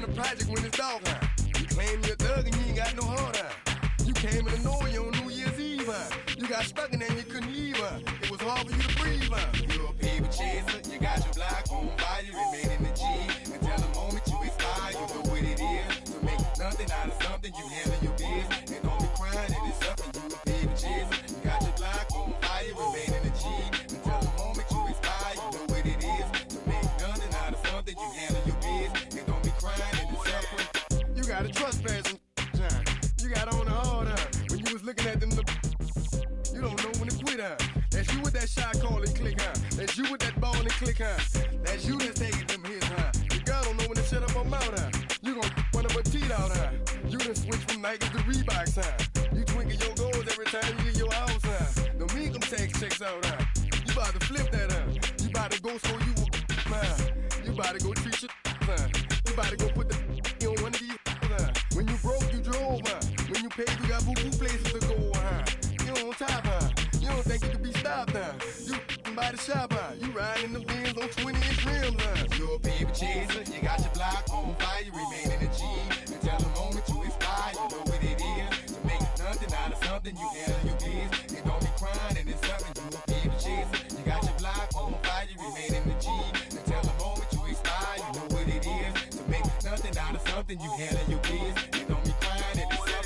from the project when it's dog time. You claim you're a thug and you ain't got no heart time. You came in the Norway on New Year's Eve, You got stuck in there and you couldn't leave, It was hard for you to breathe, You're a paper chaser, you got your block on fire, you remain in the G. Until the moment you expire, you know what it is. To make nothing out of something, you handle your biz. And don't be crying and it's something, you a paper chaser. You got your block on fire, you remain in the G. Until the moment you expire, you know what it is. To make nothing out of something, you handle your biz. And don't be crying and it's something. You got a trespassing time. You got on the hard, When you was looking at them, you don't know when to quit, That's you with that shot call and click, That's you with that ball and click, That's you that's taking them hits, Your girl don't know when to shut up her mouth, You gon' one of her teeth out, You done switch from Nikes to Reeboks, You twinkle your goals every time you leave your house, Don't mean come tax checks out, You about to flip that, You about to go so you will, You about to go treat your, You about to go put the on one of these, When you broke, you drove, When you paid, you got boo-boo places to go, You on top, You don't think you can be stopped, You by the shop, You riding in the Benz on 20-inch rims, You're a paper chaser, you got your block on fire, you remain in the G. Until the moment you expire, you know what it is. To make nothing out of something, you handle your biz. And don't be crying and it's something, you a paper chaser. You got your block on fire, you remain in the G. Until the moment you expire, you know what it is. To make nothing out of something, you handle your biz. And don't be crying and it's something.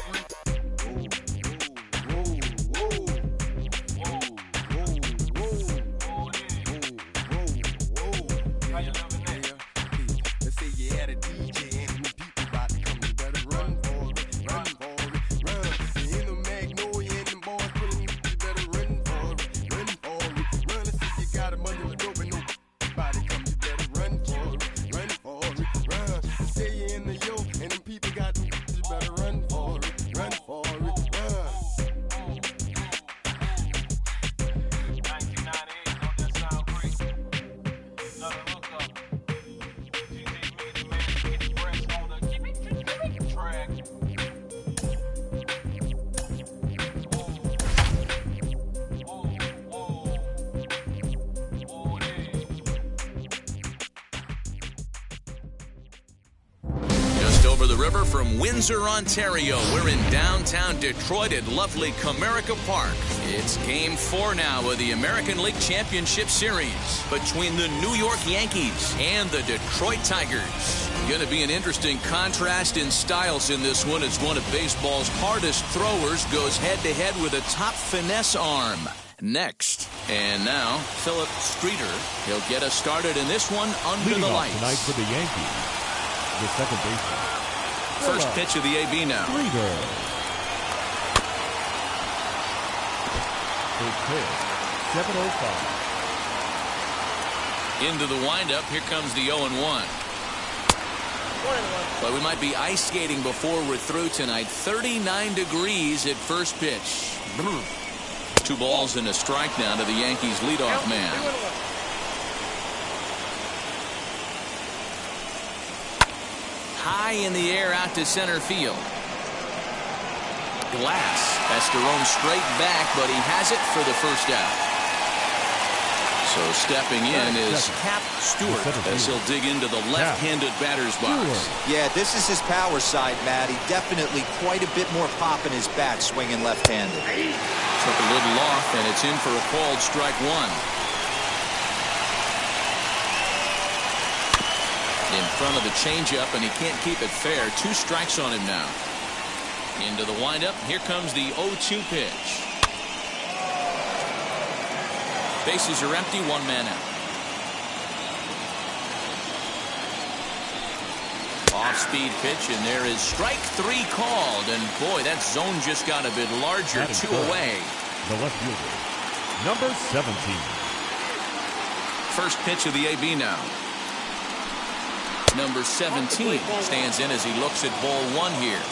Over the river from Windsor, Ontario. We're in downtown Detroit at lovely Comerica Park. It's Game 4 now of the American League Championship Series between the New York Yankees and the Detroit Tigers. Going to be an interesting contrast in styles in this one as one of baseball's hardest throwers goes head-to-head with a top finesse arm. Next, and now, Philip Streeter. He'll get us started in this one under Leading the off lights. tonight for the Yankees, the second baseman. First pitch of the AB now. Streeter. First pitch, 7:05. Into the windup, here comes the 0-1. But we might be ice skating before we're through tonight. 39 degrees at first pitch. 2 balls and a strike now to the Yankees leadoff man. High in the air out to center field. Glass has to roam straight back, but he has it for the first out. So stepping in is Cap Stewart as he'll dig into the left-handed batter's box. Yeah, this is his power side, Matty. Definitely quite a bit more pop in his bat swinging left-handed. Took a little off, and it's in for a called strike 1. In front of the changeup, and he can't keep it fair. 2 strikes on him now. Into the windup. Here comes the 0-2 pitch. Bases are empty, 1 man out. Off-speed pitch, and there is strike 3 called. And boy, that zone just got a bit larger. 2 away. The left fielder, number 17. First pitch of the AB now. Number 17 stands in as he looks at ball 1 here.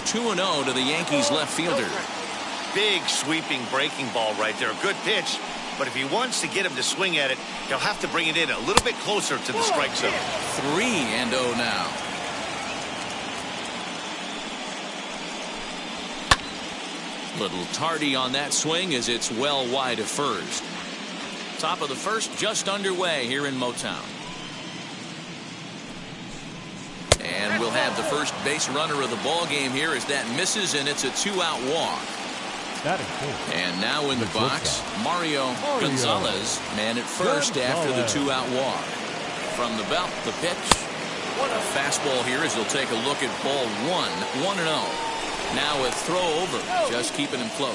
2-0 to the Yankees left fielder. Big sweeping breaking ball right there. A good pitch, but if he wants to get him to swing at it, he'll have to bring it in a little bit closer to the strike zone. 3-0 now. Little tardy on that swing as it's well wide of first. Top of the first just underway here in Motown. And we'll have the first base runner of the ball game here as that misses, and it's a 2-out walk. And now in the box, Mario Gonzalez, man at first after the 2-out walk. From the belt, the pitch. A fastball here as he'll take a look at ball 1-0. Now a throw over, just keeping him close.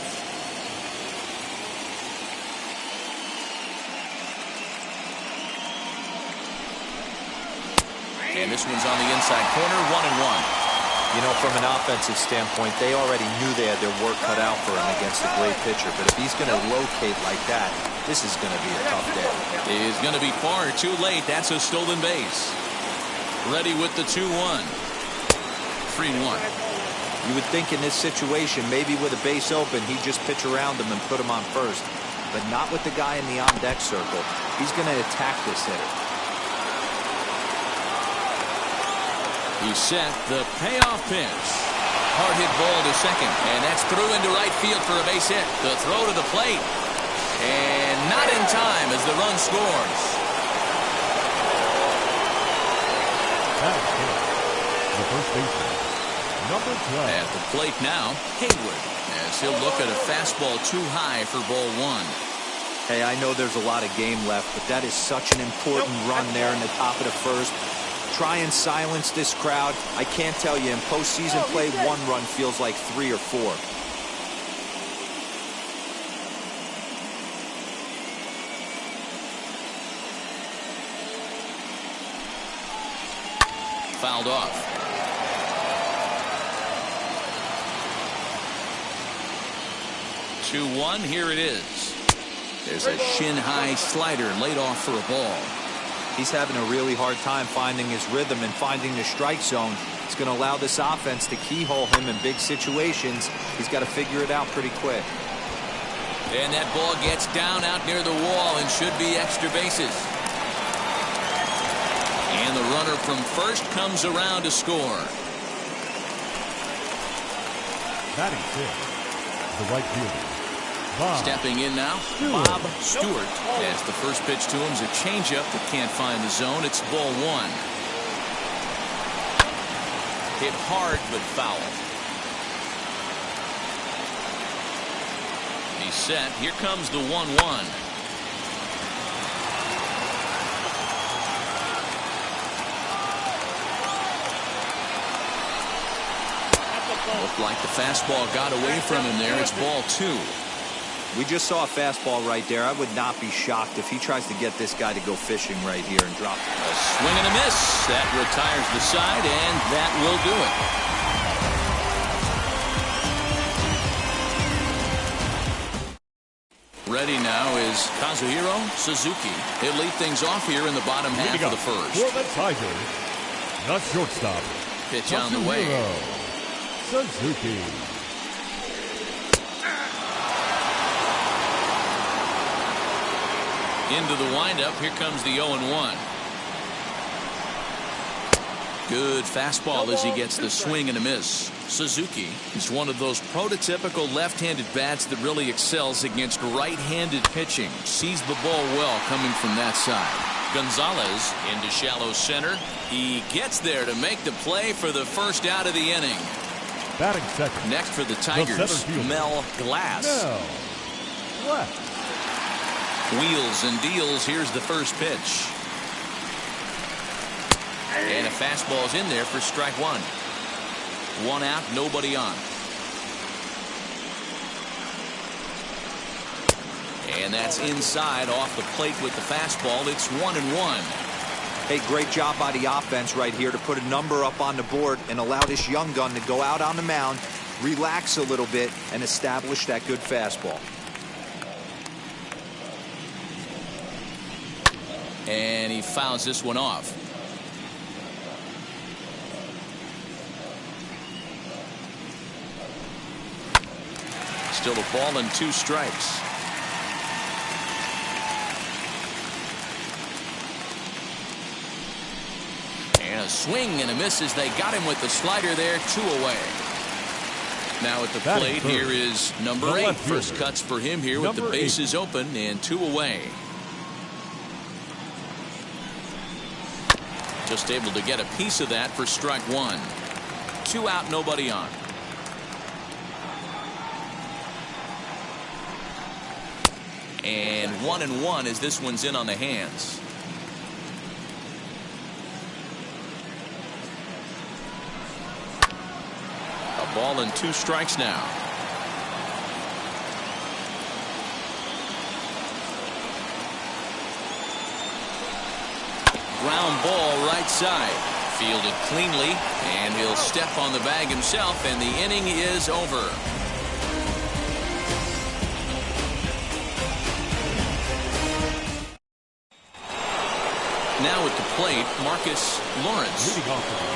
And this one's on the inside corner, 1-1. You know, from an offensive standpoint, they already knew they had their work cut out for him against a great pitcher. But if he's going to locate like that, this is going to be a tough day. It is going to be far too late. That's a stolen base. Ready with the 2-1. 3-1. You would think in this situation, maybe with a base open, he'd just pitch around him and put him on first. But not with the guy in the on-deck circle. He's going to attack this hitter. He set the payoff pitch. Hard hit ball to second. And that's through into right field for a base hit. The throw to the plate. And not in time as the run scores. The first baseman, number 12. At the plate now, Hayward, as he'll look at a fastball too high for ball 1. Hey, I know there's a lot of game left, but that is such an important run there in the top of the first. Try and silence this crowd. I can't tell you, in postseason play, 1 run feels like 3 or 4. Fouled off. Two-1, here it is. There's a shin-high slider laid off for a ball. He's having a really hard time finding his rhythm and finding the strike zone. It's going to allow this offense to keyhole him in big situations. He's got to figure it out pretty quick. And that ball gets down out near the wall and should be extra bases. And the runner from first comes around to score. Batting fifth, the right fielder. Stepping in now, Bob Stewart. As the first pitch to him is a changeup that can't find the zone. It's ball 1. Hit hard but foul. He's set. Here comes the 1-1. Looked like the fastball got away from him there. It's ball 2. We just saw a fastball right there. I would not be shocked if he tries to get this guy to go fishing right here and drop it. A swing and a miss. That retires the side, and that will do it. Ready now is Kazuhiro Suzuki. He'll lead things off here in the bottom half of the first. For the Tigers, the shortstop. Pitch on the way. Suzuki. Into the windup. Here comes the 0-1. Good fastball as he gets the swing and a miss. Suzuki is one of those prototypical left-handed bats that really excels against right-handed pitching. Sees the ball well coming from that side. Gonzalez into shallow center. He gets there to make the play for the first out of the inning. Batting second. Next for the Tigers, Mel Glass. Left. Wheels and deals. Here's the first pitch. And a fastball's in there for strike 1. 1 out, nobody on. And that's inside off the plate with the fastball. It's 1-1. Hey, great job by the offense right here to put a number up on the board and allow this young gun to go out on the mound, relax a little bit, and establish that good fastball. And he fouls this one off. Still a ball and 2 strikes. And a swing and a miss as they got him with the slider there. 2 away. Now at the plate here is number 8. First cuts for him here with the bases open and 2 away. Just able to get a piece of that for strike one. 2 out, nobody on. And 1-1 as this one's in on the hands. A ball and 2 strikes now. Ground ball right side. Fielded cleanly, and he'll step on the bag himself, and the inning is over. Now at the plate, Marcus Lawrence.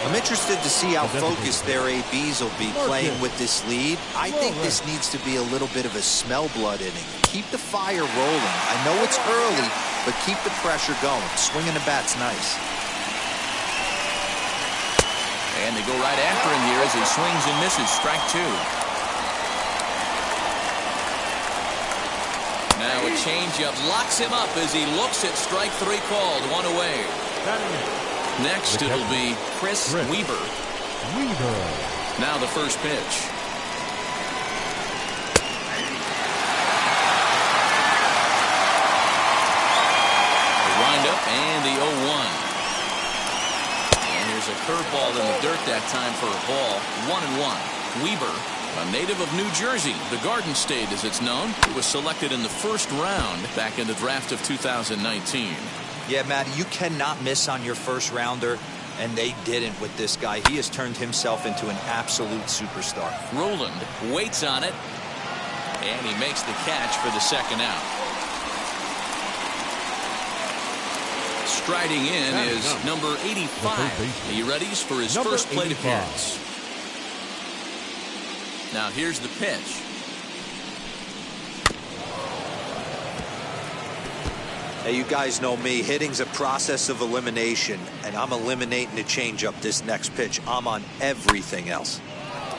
I'm interested to see how focused their ABs will be playing with this lead. I think this needs to be a little bit of a smell blood inning. Keep the fire rolling. I know it's early, but keep the pressure going. Swinging the bat's nice. And they go right after him here as he swings and misses. Strike 2. Now a changeup locks him up as he looks at strike 3 called. 1 away. Next it'll be Chris Weaver. Now the first pitch. The windup and the 0-1. And here's a curveball in the dirt that time for a ball. 1-1. Weaver, a native of New Jersey, the Garden State as it's known. He was selected in the first round back in the draft of 2019. Yeah, Matty, you cannot miss on your first rounder, and they didn't with this guy. He has turned himself into an absolute superstar. Roland waits on it, and he makes the catch for the second out. Striding in is number 85. He readies for his first plate appearance. Now here's the pitch. Hey, you guys know me. Hitting's a process of elimination, and I'm eliminating the changeup this next pitch. I'm on everything else.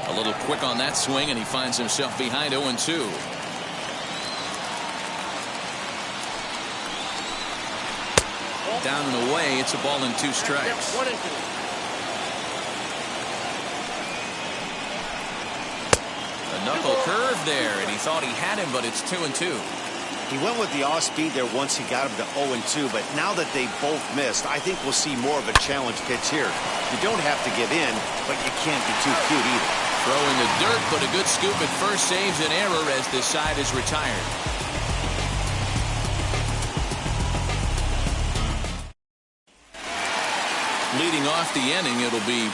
A little quick on that swing, and he finds himself behind 0-2. Down and away, it's a ball and 2 strikes. A knuckle curve there, and he thought he had him, but it's 2-2. He went with the off speed there once he got him to 0-2, but now that they both missed, I think we'll see more of a challenge pitch here. You don't have to give in, but you can't be too cute either. Throw in the dirt, but a good scoop at first saves an error as this side is retired. Leading off the inning, it'll be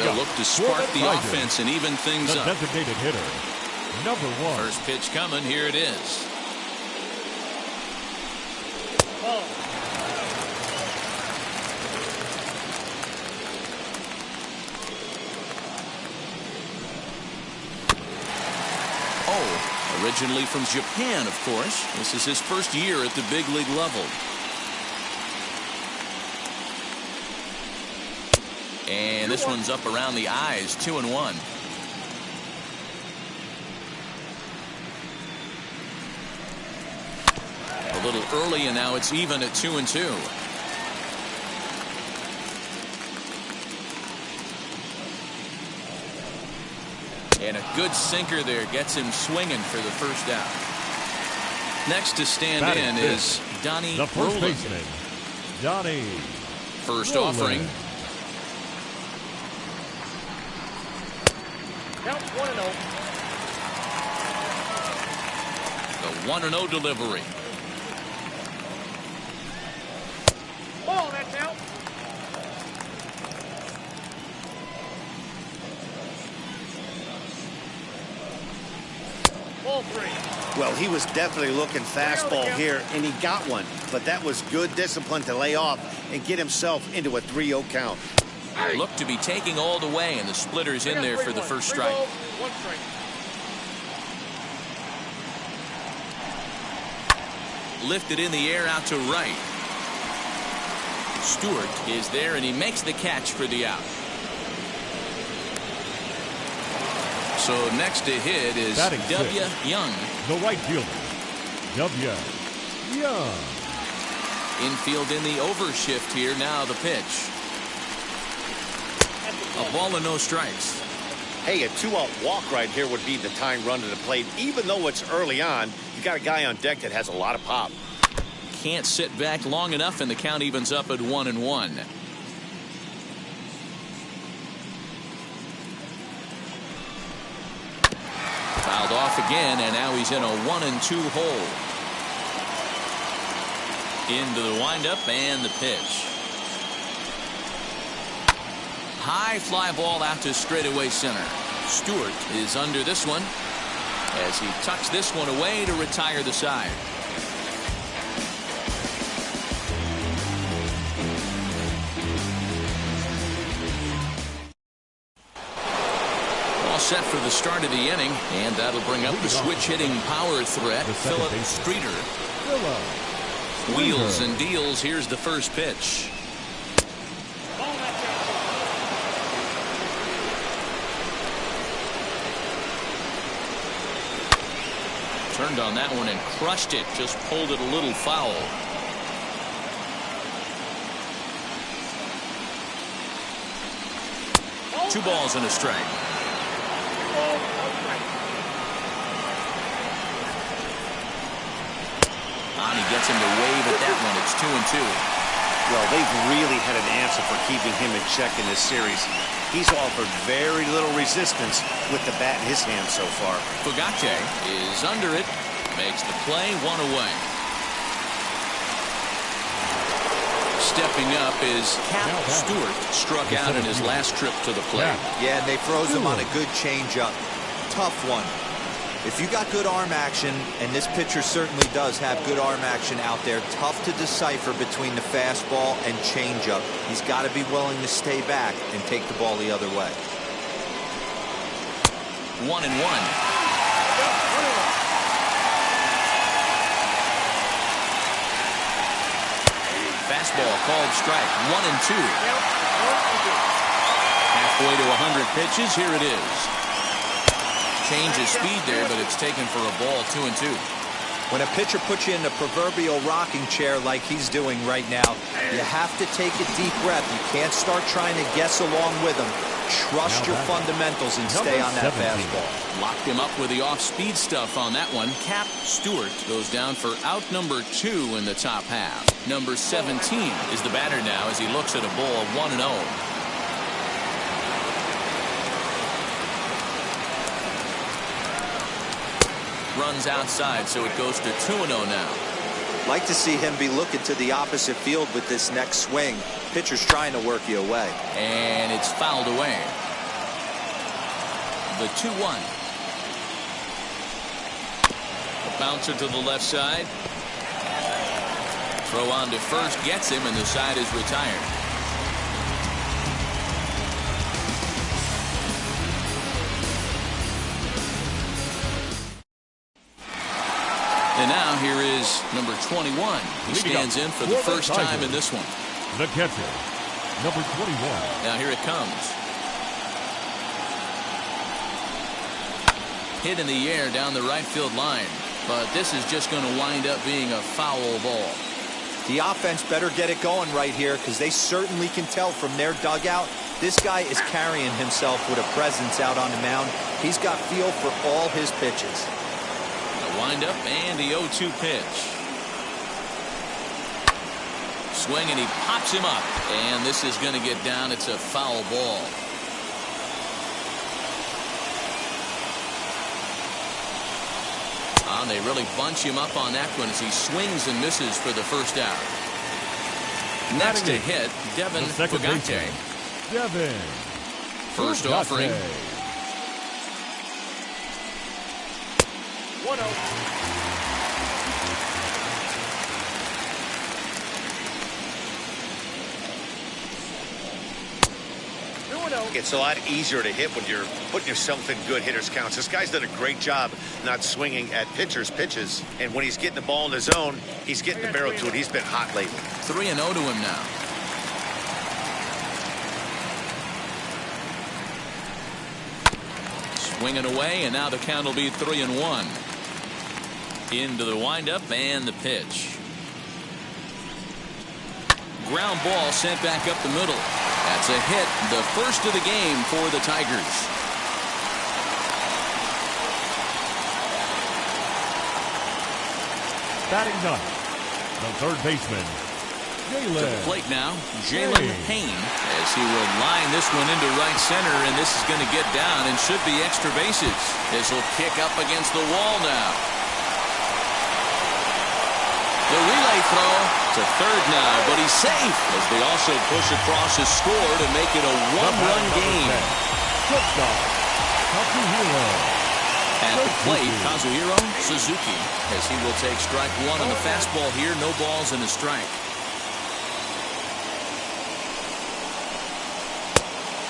they'll look to spark the offense and even things up. Designated hitter, number 1. First pitch coming. Here it is. Originally from Japan, of course. This is his first year at the big league level. And this one's up around the eyes. 2-1. A little early, and now it's even at 2-2. And a good sinker there gets him swinging for the first out. Next to stand in is Donnie the first Roland. baseman, Donnie First Roland. offering. Count 1-0. The 1-0 delivery. Ball, that's out. Ball 3. Well, he was definitely looking fastball here, and he got one. But that was good discipline to lay off and get himself into a 3-0 count. Look to be taking all the way, and the splitter's in there for the first strike. 1 strike. Lifted in the air out to right. Stewart is there, and he makes the catch for the out. So next to hit is W. Young. The right fielder, W. Young. Infield in the overshift here. Now the pitch. A ball and no strikes. Hey, a 2-out walk right here would be the tying run to the plate. Even though it's early on, you got a guy on deck that has a lot of pop. Can't sit back long enough, and the count evens up at 1-1. Fouled off again, and now he's in a 1-2 hole. Into the windup and the pitch. High fly ball out to straightaway center. Stewart is under this one as he tucks this one away to retire the side. All set for the start of the inning, and that'll bring up the switch hitting power threat, Philip Streeter. Wheels and deals. Here's the first pitch. Turned on that one and crushed it. Just pulled it a little foul. Two balls and a strike. And he gets him to wave at that one. It's 2-2. Well, they've really had an answer for keeping him in check in this series. He's offered very little resistance with the bat in his hand so far. Fugate is under it. Makes the play, one away. Stepping up is Cap Stewart. Struck out in his last trip to the plate. Yeah, and they froze him on a good changeup. Tough one. If you got good arm action, and this pitcher certainly does have good arm action out there, tough to decipher between the fastball and changeup. He's got to be willing to stay back and take the ball the other way. 1-1. Fastball called strike. 1-2. Halfway to 100 pitches. Here it is. Change of speed there, but it's taken for a ball. 2-2. When a pitcher puts you in the proverbial rocking chair like he's doing right now, you have to take a deep breath. You can't start trying to guess along with him. Trust your fundamentals and stay on that fastball. Locked him up with the off-speed stuff on that one. Cap Stewart goes down for out number 2 in the top half. Number 17 is the batter now as he looks at a ball 1-0. Runs outside, so it goes to 2-0 now. Like to see him be looking to the opposite field with this next swing. Pitcher's trying to work you away. And it's fouled away. The 2-1. A bouncer to the left side. Throw on to first gets him, and the side is retired. And now here is number 21. He stands in for the first time in this one. The catcher, number 21. Now here it comes. Hit in the air down the right field line. But this is just going to wind up being a foul ball. The offense better get it going right here, because they certainly can tell from their dugout this guy is carrying himself with a presence out on the mound. He's got feel for all his pitches. Wind up and the 0-2 pitch. Swing and he pops him up, and this is going to get down. It's a foul ball. And they really bunch him up on that one as he swings and misses for the first out. Next to hit, Devin Fugate. Devin. First offering. 1-0. It's a lot easier to hit when you're putting yourself in good hitters counts. This guy's done a great job not swinging at pitchers' pitches. And when he's getting the ball in the zone, he's getting the barrel to it. He's been hot lately. 3-0 to him now. Swinging away, and now the count will be 3-1. Into the windup and the pitch. Ground ball sent back up the middle. At That's a hit, the first of the game for the Tigers. Batting ninth, the third baseman, To the plate now, Jalen Payne, as he will line this one into right center, and this is going to get down and should be extra bases. This will kick up against the wall now. The relay throw to third now, but he's safe as they also push across his score to make it a one-run game. At the plate, Kazuhiro Suzuki, as he will take strike one on the fastball here. No balls and a strike.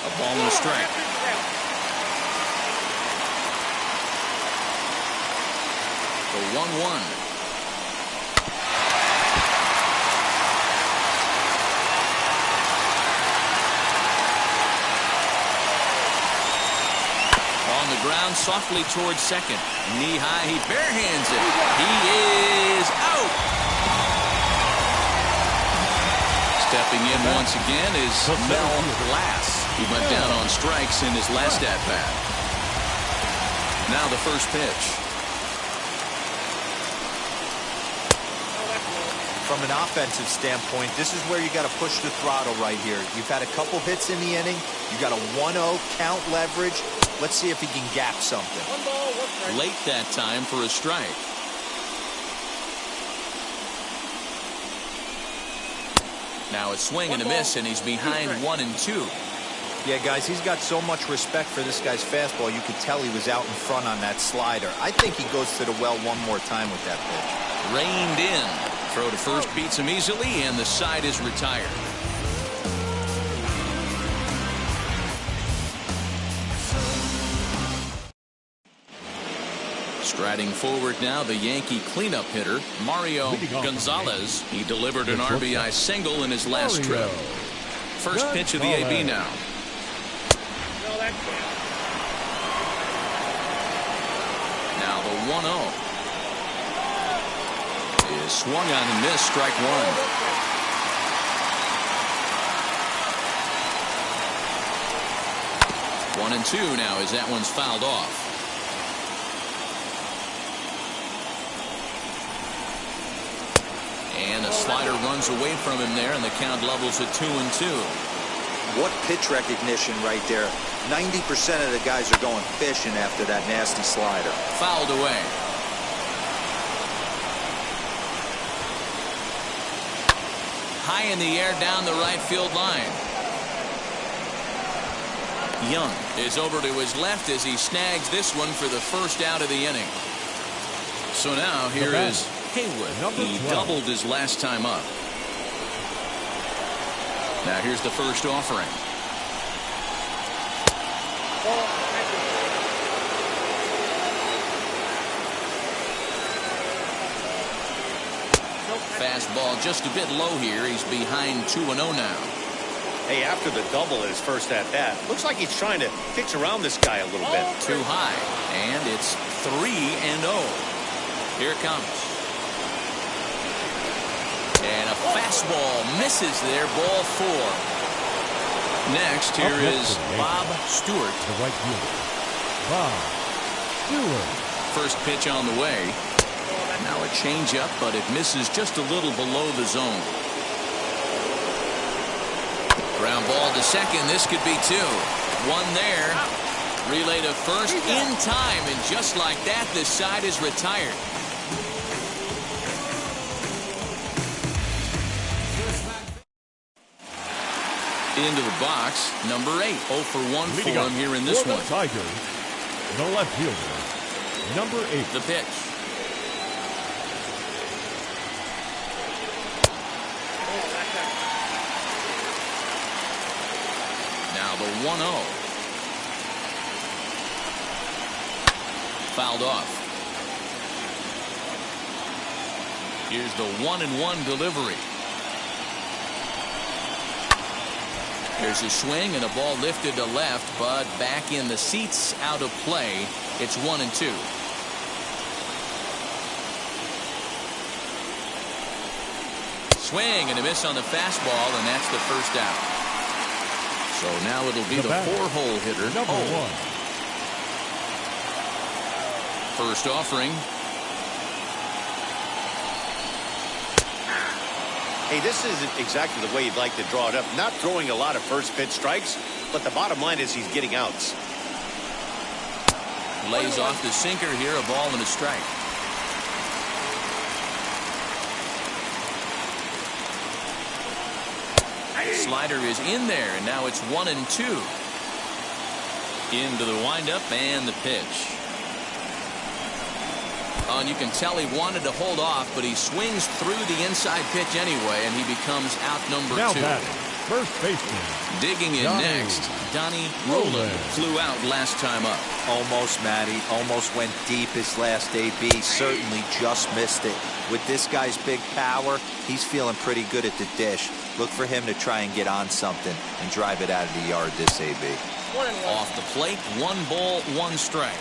A ball and a strike. The 1-1. On the ground, softly towards second. Knee high, he barehands it. He is out. Stepping in once again is Mel Glass. He went down on strikes in his last at-bat. Now the first pitch. From an offensive standpoint, this is where you got to push the throttle right here. You've had a couple hits in the inning. You got a 1-0 count leverage. Let's see if he can gap something. One ball, one strike. Late that time for a strike. Now a swing and a miss, and he's behind 1-2. Yeah, guys, he's got so much respect for this guy's fastball. You could tell he was out in front on that slider. I think he goes to the well one more time with that pitch. Reined in. Throw to first beats him easily, and the side is retired. Striding forward now, the Yankee cleanup hitter, Mario Gonzalez. He delivered an RBI single in his last trip. First pitch of the AB now. No, that's down. Now the 1-0. Is swung on and missed, strike one. One and two now as that one's fouled off. And a slider runs away from him there, and the count levels at 2-2. What pitch recognition right there. 90% of the guys are going fishing after that nasty slider. Fouled away. High in the air down the right field line. Young is over to his left as he snags this one for the first out of the inning. So now here is Haywood. He doubled his last time up. Now here's the first offering. Fastball just a bit low here. He's behind 2-0 now. Hey, after the double at his first at-bat, looks like he's trying to pitch around this guy a little bit. Too high, and it's 3-0. Here it comes. And a fastball misses there, ball four. Next, here is Bob Stewart. The right fielder, Bob Stewart. First pitch on the way. Now a changeup, but it misses just a little below the zone. Ground ball to second. This could be two. One there. Relay to first in time, and just like that, this side is retired. Into the box, number 8. 0 for 1 for him here in this one. Tigers, the left fielder, number 8. The pitch. Now the 1-0. Fouled off. Here's the 1-1 delivery. There's a swing and a ball lifted to left, but back in the seats, out of play. It's 1-2. Swing and a miss on the fastball, and that's the first out. So now it'll be the four-hole hitter. Number 1. First offering. Hey, this isn't exactly the way you'd like to draw it up. Not throwing a lot of first pitch strikes, but the bottom line is he's getting outs. Lays off the sinker here, a ball and a strike. Slider is in there, and now it's 1-2. Into the windup and the pitch. Oh, and you can tell he wanted to hold off, but he swings through the inside pitch anyway, and he becomes out number 2. Now batting, first baseman. Digging in next, Donnie Roland flew out last time up. Almost, Matty. Almost went deep his last AB. Certainly just missed it. With this guy's big power, he's feeling pretty good at the dish. Look for him to try and get on something and drive it out of the yard this AB. Off the plate, 1 ball, 1 strike.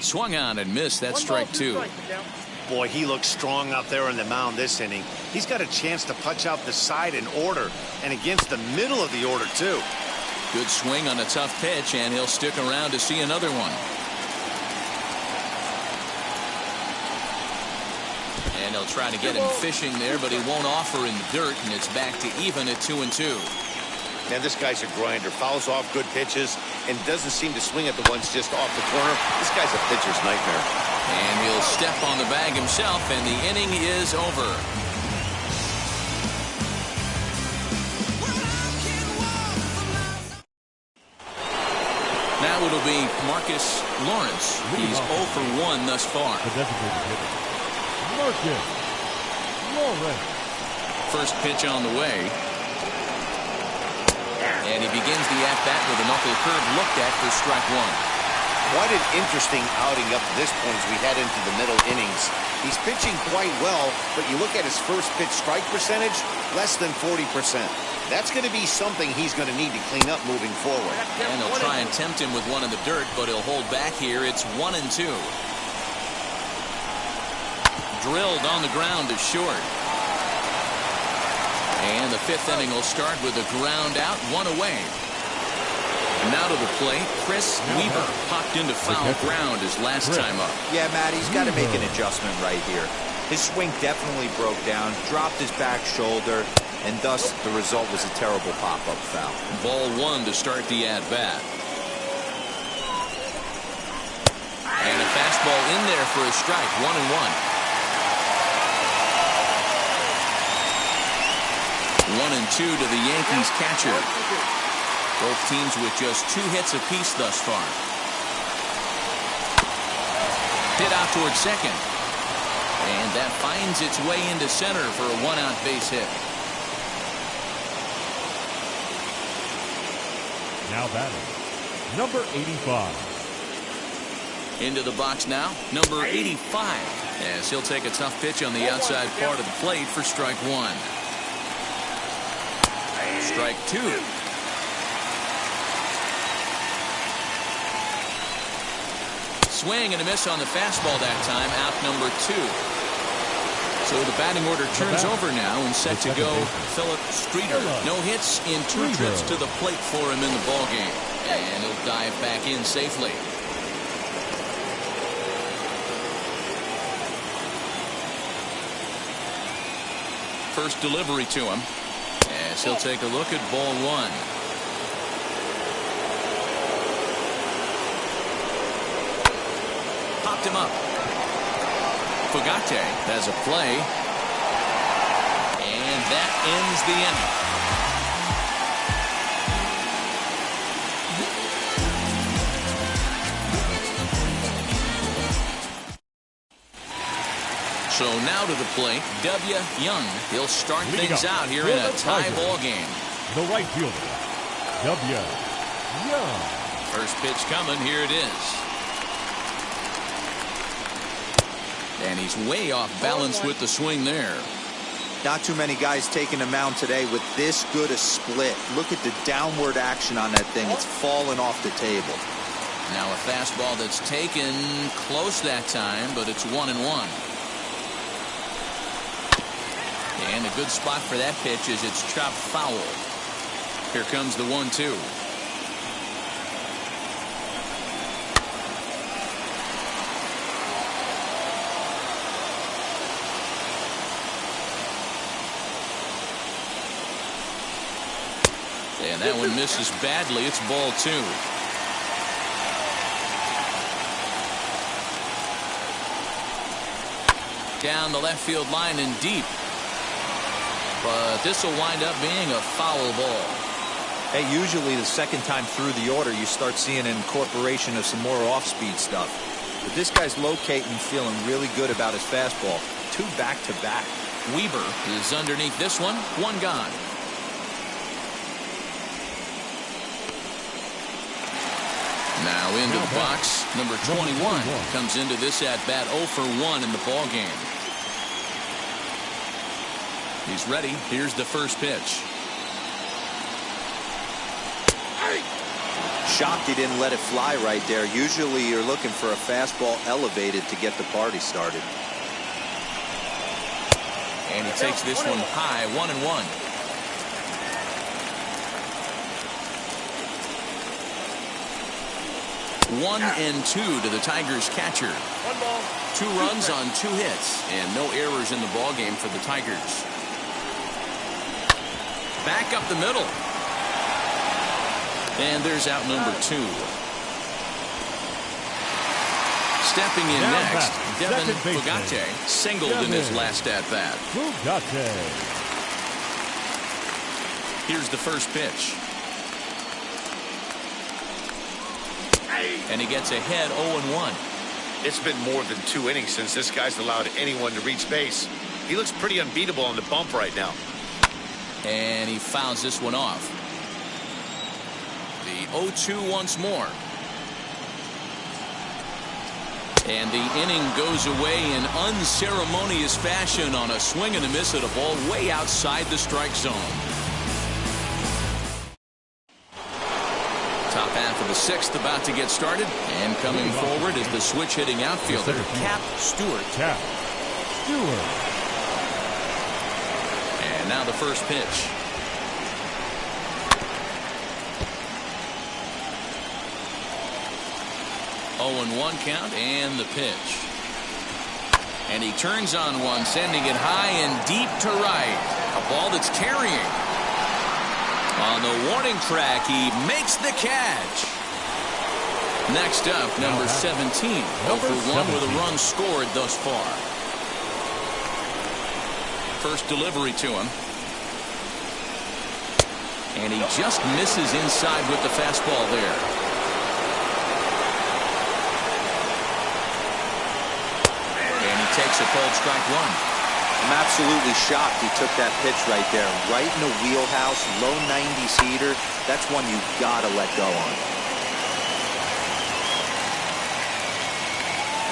Swung on and missed. That strike 2. Boy, he looks strong out there on the mound this inning. He's got a chance to punch out the side in order, and against the middle of the order, too. Good swing on a tough pitch, and he'll stick around to see another one. And he'll try to get him fishing there, but he won't offer in the dirt, and it's back to even at 2-2. Man, this guy's a grinder. Fouls off good pitches and doesn't seem to swing at the ones just off the corner. This guy's a pitcher's nightmare. And he'll step on the bag himself, and the inning is over. Now it'll be Marcus Lawrence. He's 0 for 1 thus far. The designated hitter, Marcus Lawrence. First pitch on the way. And he begins the at-bat with a knuckle curve looked at for strike 1. Quite an interesting outing up to this point as we head into the middle innings. He's pitching quite well, but you look at his first pitch strike percentage, less than 40%. That's going to be something he's going to need to clean up moving forward. And they'll try and tempt him with one in the dirt, but he'll hold back here. It's 1-2. Drilled on the ground to short. And the 5th inning will start with a ground out, 1 away. And now to the plate, Chris Weaver popped into foul ground his last time up. Yeah, Matt, he's got to make an adjustment right here. His swing definitely broke down, dropped his back shoulder, and thus the result was a terrible pop-up foul. Ball 1 to start the at-bat. And a fastball in there for a strike, 1-1. 1-2 to the Yankees catcher. Both teams with just 2 hits apiece thus far. Hit out towards second. And that finds its way into center for a 1-out base hit. Now batting, number 85. Into the box now, number 85. As he'll take a tough pitch on the outside part of the plate for strike 1. Strike 2. Swing and a miss on the fastball that time, out number 2. So the batting order turns over now and set to go Philip Streeter. No hits in 2 trips to the plate for him in the ballgame. And he'll dive back in safely. First delivery to him. As he'll take a look at ball 1. Popped him up. Fugate has a play. And that ends the inning. So now to the plate, W. Young. He'll start things out here in a tie ball game. The right fielder, W. Young. First pitch coming. Here it is. And he's way off balance with the swing there. Not too many guys taking the mound today with this good a split. Look at the downward action on that thing. It's falling off the table. Now a fastball that's taken close that time, but it's 1-1. And a good spot for that pitch as it's chopped foul. Here comes the 1-2. And that one misses badly. It's ball 2. Down the left field line and deep. But this will wind up being a foul ball. Hey, usually the second time through the order, you start seeing an incorporation of some more off-speed stuff. But this guy's locating, feeling really good about his fastball. 2 back-to-back. Weber is underneath this one. 1 gone. Now into the box, number 21 comes into this at-bat 0 for 1 in the ball game. He's ready. Here's the first pitch. Shocked he didn't let it fly right there. Usually you're looking for a fastball elevated to get the party started. And he takes this one high, 1-1. 1-2 to the Tigers catcher. 1 ball. 2 runs on 2 hits and no errors in the ball game for the Tigers. Back up the middle. And there's out number 2. Stepping in Now next, back, Devin second baseman, Fugate singled in his last at-bat. Here's the first pitch. And he gets ahead 0-1. It's been more than 2 innings since this guy's allowed anyone to reach base. He looks pretty unbeatable on the bump right now. And he fouls this one off. The 0-2 once more. And the inning goes away in unceremonious fashion on a swing and a miss at a ball way outside the strike zone. Top half of the 6th about to get started. And coming forward is the switch hitting outfielder, Cap Stewart. And now the first pitch. And 1 count and the pitch. And he turns on one, sending it high and deep to right. A ball that's carrying. On the warning track, he makes the catch. Next up, number 17. 0 for 1 with a run scored thus far. First delivery to him. And he just misses inside with the fastball there. Takes a called strike 1. I'm absolutely shocked he took that pitch right there. Right in the wheelhouse, low 90s heater. That's one you gotta let go on.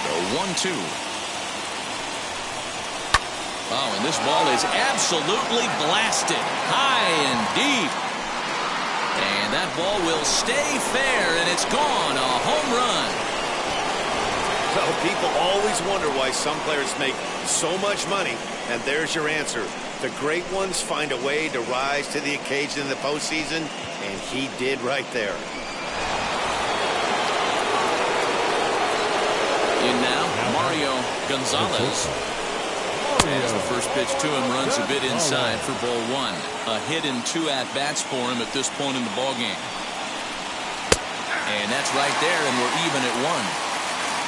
The 1-2. Oh, and this ball is absolutely blasted. High and deep. And that ball will stay fair, and it's gone. A home run. Well, people always wonder why some players make so much money, and there's your answer. The great ones find a way to rise to the occasion in the postseason, and he did right there. In now, Mario Gonzalez. As the first pitch to him runs a bit inside for ball 1. A hit and 2 at-bats for him at this point in the ballgame. And that's right there, and we're even at 1.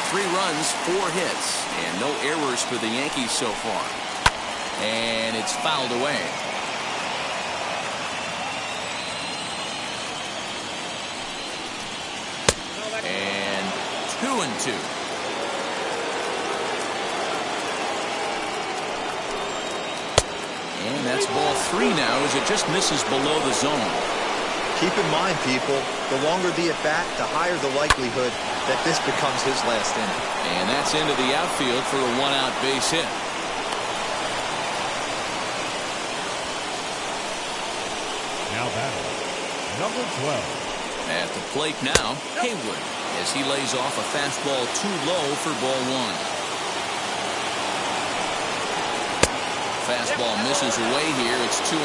3 runs, 4 hits, and no errors for the Yankees so far. And it's fouled away. And 2-2. And that's ball 3 now as it just misses below the zone. Keep in mind, people, the longer the at-bat, the higher the likelihood that this becomes his last inning. And that's into the outfield for a 1-out base hit. Now batting, number 12. At the plate now, Haywood, as he lays off a fastball too low for ball 1. Fastball misses away here. It's 2-0.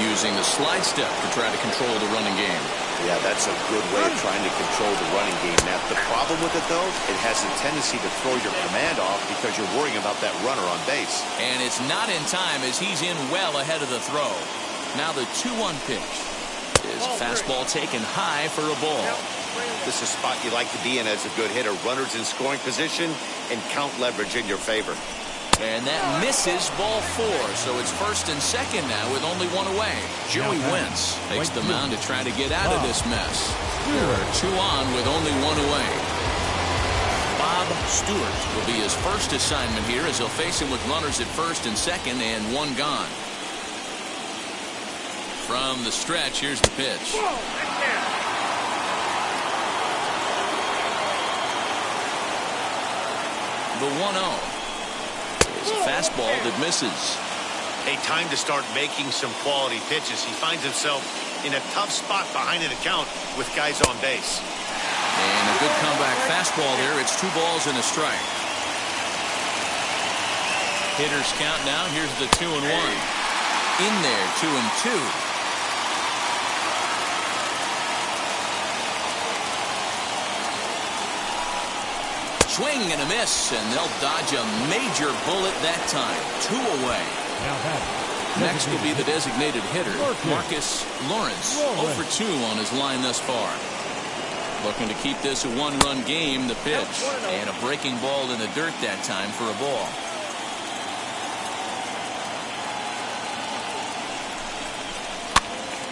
Using the slide step to try to control the running game. Yeah, that's a good way of trying to control the running game, Matt. The problem with it, though, it has a tendency to throw your command off because you're worrying about that runner on base. And it's not in time as he's in well ahead of the throw. Now the 2-1 pitch. His fastball taken high for a ball. This is a spot you like to be in as a good hitter. Runners in scoring position and count leverage in your favor. And that misses ball 4, so it's first and second now with only one away. Joey Wentz takes the mound to try to get out of this mess. There are 2 on with only 1 away. Bob Stewart will be his first assignment here as he'll face him with runners at first and second and 1 gone. From the stretch, here's the pitch. The 1-0. It's a fastball that misses. A time to start making some quality pitches. He finds himself in a tough spot behind an account with guys on base. And a good comeback fastball there. It's 2 balls and a strike. Hitters count now. Here's the 2-1. In there, 2-2. Swing and a miss, and they'll dodge a major bullet that time. 2 away. Next will be the designated hitter, Marcus Lawrence. 0 for 2 on his line thus far. Looking to keep this a 1-run game. The pitch, and a breaking ball in the dirt that time for a ball.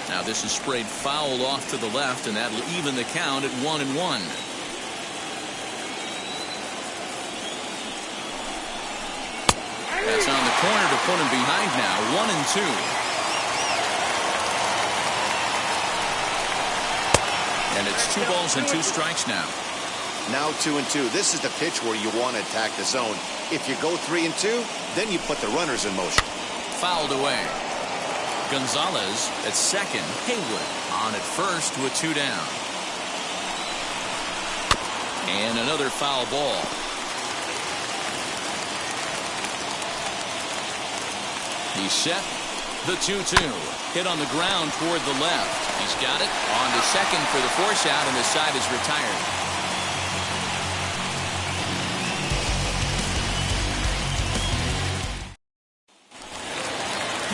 Now this is sprayed foul off to the left, and that'll even the count at 1-1. That's on the corner to put him behind now. 1-2. And it's 2 balls and 2 strikes now. Now 2-2. This is the pitch where you want to attack the zone. If you go 3-2, then you put the runners in motion. Fouled away. Gonzalez at second. Haywood on at first with 2 down. And another foul ball. He's set. The 2-2. Hit on the ground toward the left. He's got it. On to second for the force out, and the side is retired.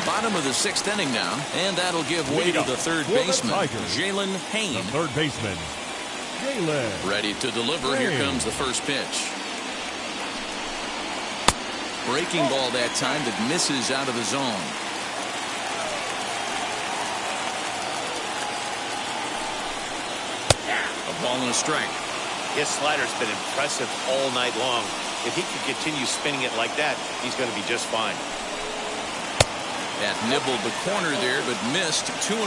Bottom of the 6th inning now, and that'll give way to the third baseman, Jalen Hayne. The third baseman, Jalen. Ready to deliver. Here comes the first pitch. Breaking ball that time that misses out of the zone. A ball and a strike. His slider's been impressive all night long. If he can continue spinning it like that, he's going to be just fine. That nibbled the corner there, but missed. 2-1.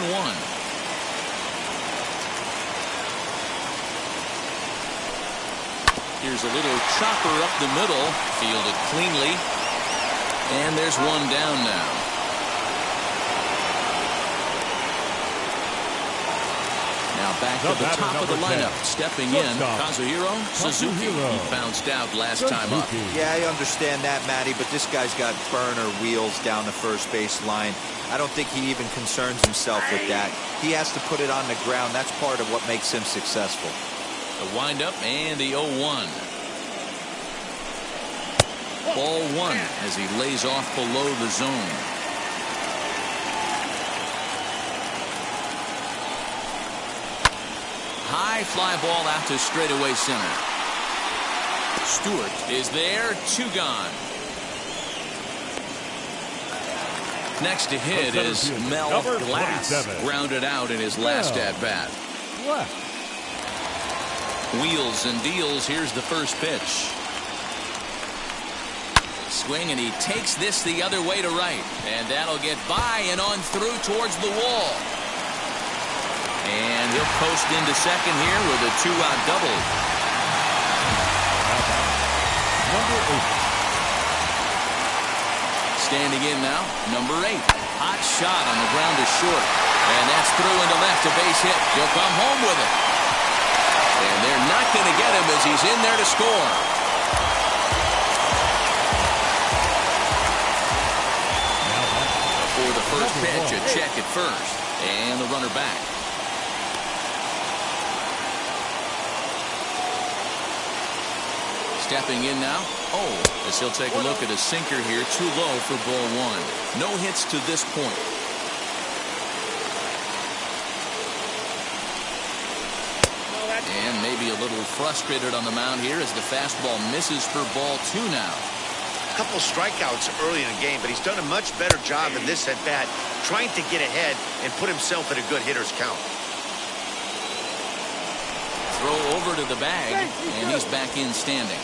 Here's a little chopper up the middle. Fielded cleanly. And there's 1 down now. Now back to the top of the lineup. Stepping in, Kazuhiro Suzuki. He bounced out last time up. Yeah, I understand that, Matty, but this guy's got burner wheels down the first base line. I don't think he even concerns himself with that. He has to put it on the ground. That's part of what makes him successful. The windup and the 0-1. Ball 1 as he lays off below the zone. High fly ball out to straightaway center. Stewart is there. 2 gone. Next to hit is Mel Glass. Grounded out in his last at-bat. Wheels and deals. Here's the first pitch. Swing, and he takes this the other way to right. And that'll get by and on through towards the wall. And he'll post into second here with a 2-out double. Number 8. Standing in now, number 8. Hot shot on the ground to short. And that's through into left, a base hit. He'll come home with it. And they're not going to get him as he's in there to score. first pitch, a check at first. And the runner back. Stepping in now. Oh, as he'll take a look at a sinker here. Too low for ball one. No hits to this point. And maybe a little frustrated on the mound here as the fastball misses for ball two now. A couple strikeouts early in the game, but he's done a much better job in this at bat, trying to get ahead and put himself in a good hitter's count. Throw over to the bag, and he's back in standing.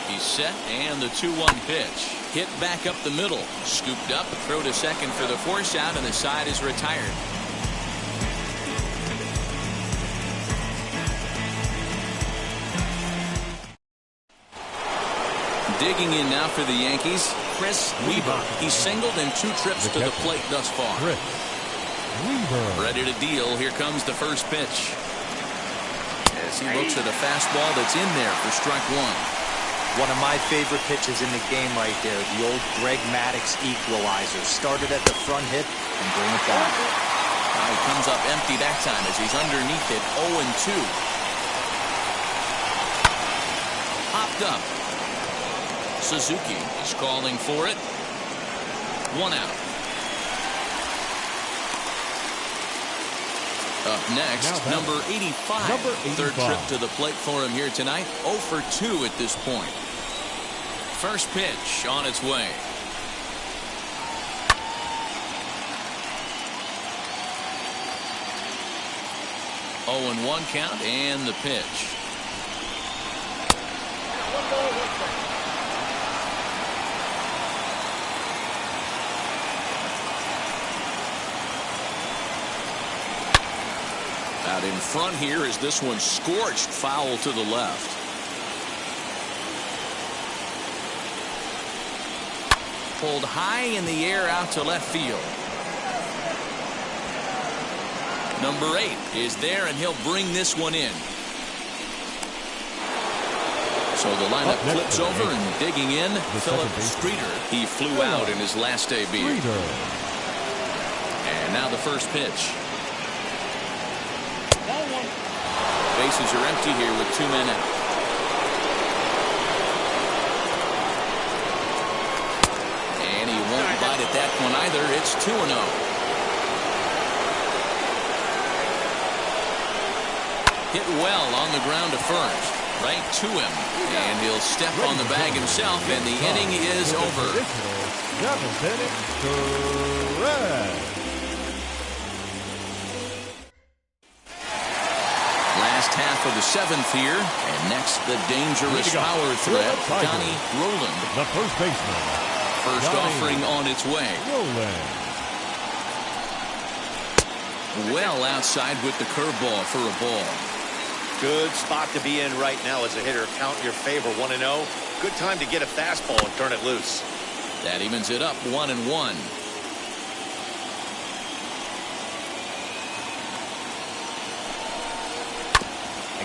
He's set, and the 2-1 pitch. Hit back up the middle. Scooped up, throw to second for the force out, and the side is retired. Digging in now for the Yankees, Chris Weber. He's singled in 2 trips to the plate thus far. Chris Weber. Ready to deal. Here comes the first pitch. As he looks at a fastball that's in there for strike one. One of my favorite pitches in the game right there. The old Greg Maddux equalizer. Started at the front hip and bring it down. Now he comes up empty that time as he's underneath it. 0-2. Popped up. Suzuki is calling for it. 1 out. Up next, number 85. Third trip to the plate for him here tonight. 0 for 2 at this point. First pitch on its way. Oh, and 1 count, and the pitch. 1 ball, 1 strike. Out in front here is this one scorched foul to the left. Pulled high in the air out to left field. Number 8 is there, and he'll bring this one in. So the lineup flips over, and digging in, Philip Streeter. He flew out in his last debut. And now the first pitch. Bases are empty here with 2 men out. And he won't bite at that one either. It's 2-0. Hit well on the ground to first. Right to him. And he'll step on the bag himself, and the inning is over. 7th inning, correct. Half of the 7th here, and next the dangerous power threat, Donnie Roland, the first baseman. First offering on its way. Well outside with the curveball for a ball. Good spot to be in right now as a hitter. Count your favor. 1-0. Good time to get a fastball and turn it loose. That evens it up 1-1.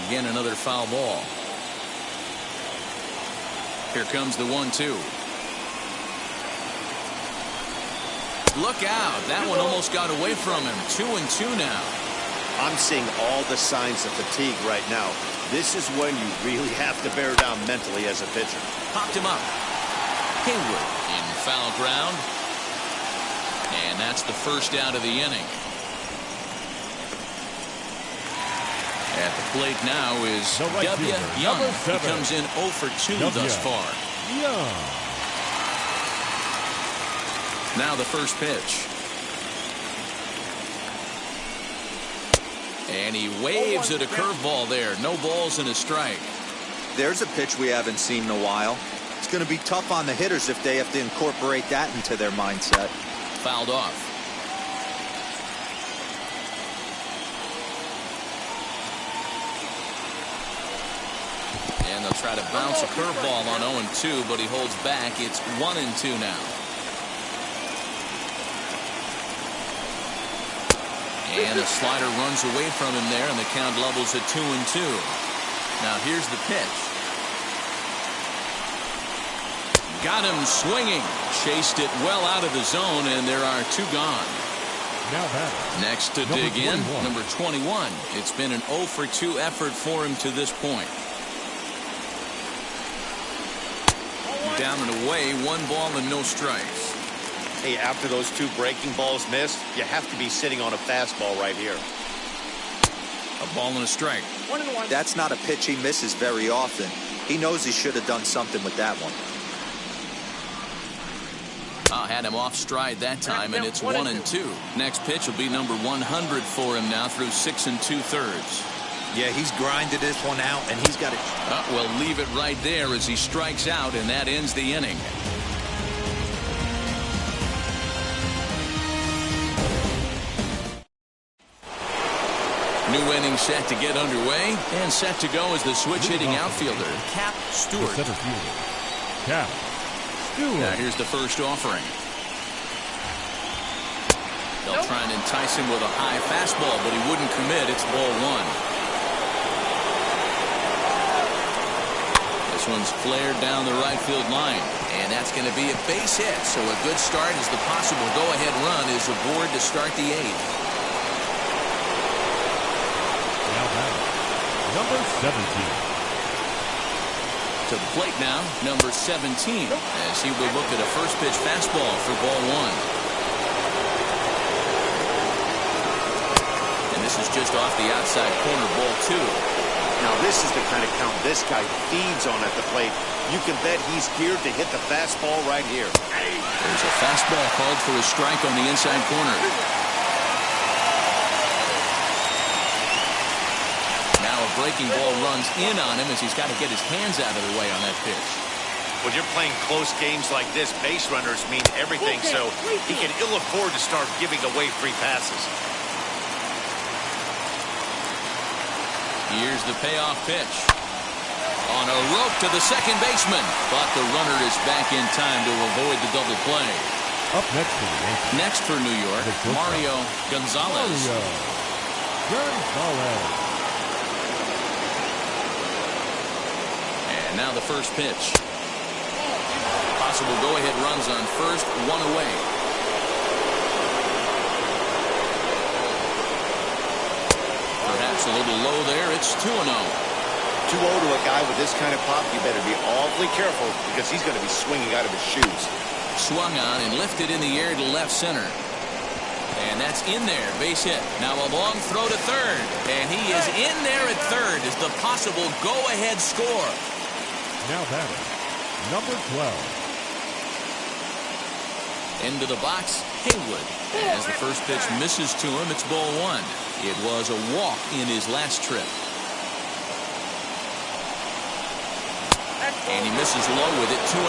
Again, another foul ball. Here comes the 1-2. Look out. That one almost got away from him. 2-2 now. I'm seeing all the signs of fatigue right now. This is when you really have to bear down mentally as a pitcher. Popped him up. Hayward in foul ground. And that's the first out of the inning. At the plate now is W. Young. He comes in 0 for 2 thus far. Young. Now the first pitch. And he waves at a curveball there. No balls and a strike. There's a pitch we haven't seen in a while. It's going to be tough on the hitters if they have to incorporate that into their mindset. Fouled off. And they'll try to bounce a curveball on 0-2, but he holds back. It's 1-2 now. And the slider runs away from him there, and the count levels at 2-2. Now here's the pitch. Got him swinging. Chased it well out of the zone, and there are 2 gone. Now batting. Next to dig in, number 21. It's been an 0 for 2 effort for him to this point. Down and away, 1 ball and no strikes. Hey, after those 2 breaking balls missed, you have to be sitting on a fastball right here. A ball and a strike. 1-1. That's not a pitch he misses very often. He knows he should have done something with that one. Had him off stride that time, and it's 1-2. Next pitch will be number 100 for him now through 6 2/3. Yeah, he's grinded this one out, and he's got it. Well, leave it right there as he strikes out, and that ends the inning. New inning set to get underway, and set to go as the switch-hitting outfielder, Cap Stewart. Center fielder, Cap Stewart. Now here's the first offering. They'll try and entice him with a high fastball, but he wouldn't commit. It's ball 1. This one's flared down the right field line, and that's going to be a base hit. So a good start as the possible go-ahead run is aboard to start the 8th. Now batting, number 17. To the plate now, number 17, as he will look at a first pitch fastball for ball 1. And this is just off the outside corner, ball 2. Now this is the kind of count this guy feeds on at the plate. You can bet he's geared to hit the fastball right here. There's a fastball called for a strike on the inside corner. Now a breaking ball runs in on him as he's got to get his hands out of the way on that pitch. When you're playing close games like this, base runners mean everything, so he can ill afford to start giving away free passes. Here's the payoff pitch. On a rope to the second baseman, but the runner is back in time to avoid the double play. Up next for the Yankees. Next for New York, Mario Gonzalez. And now the first pitch. Possible go-ahead runs on first, 1 away. Perhaps a little low there. It's 2-0. 2-0 to a guy with this kind of pop, you better be awfully careful because he's going to be swinging out of his shoes. Swung on and lifted in the air to left center. And that's in there. Base hit. Now a long throw to third. And he is in there at third as the possible go-ahead score. Now batting, number 12. Into the box, Haywood. As the first pitch misses to him, it's ball 1. It was a walk in his last trip. And he misses low with it, 2-0.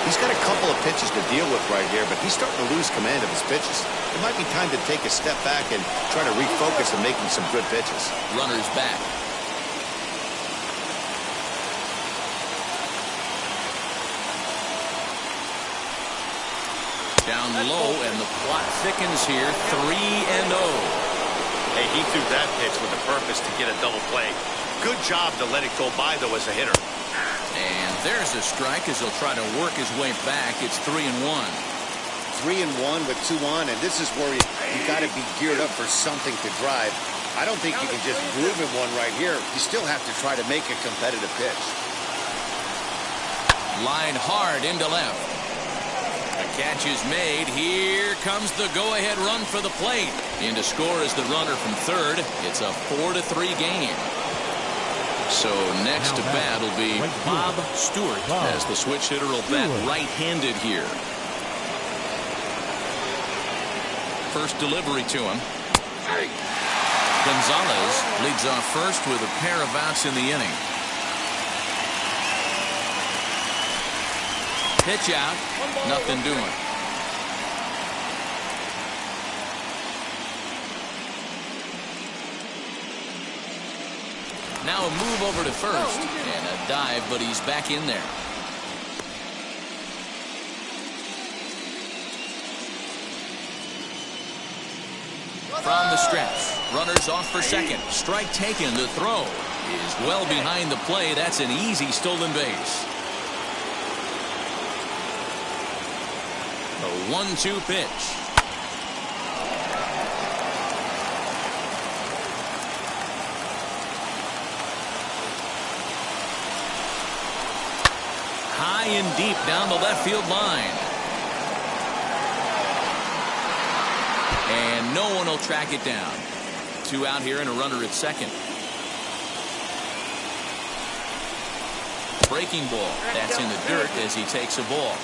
He's got a couple of pitches to deal with right here, but he's starting to lose command of his pitches. It might be time to take a step back and try to refocus on making some good pitches. Runners back. Down low, and the plot thickens here, 3-0. Hey, he threw that pitch with a purpose to get a double play. Good job to let it go by, though, as a hitter. And there's a strike as he'll try to work his way back. It's 3-1. 3-1 with 2 on, and this is where you got to be geared up for something to drive. I don't think you can just groove him one right here. You still have to try to make a competitive pitch. Line hard into left. The catch is made. Here comes the go-ahead run for the plate. In to score is the runner from third. It's a 4-3 game. So next to bat will be Bob Stewart, as the switch hitter will bat right-handed here. First delivery to him. Gonzalez leads off first with a pair of outs in the inning. Pitch out, nothing doing. Now a move over to first, and a dive, but he's back in there. From the stretch, runners off for second. Strike taken, the throw is well behind the play. That's an easy stolen base. A 1-2 pitch. High and deep down the left field line. And no one will track it down. 2 out here and a runner at second. Breaking ball. That's in the dirt as he takes a ball.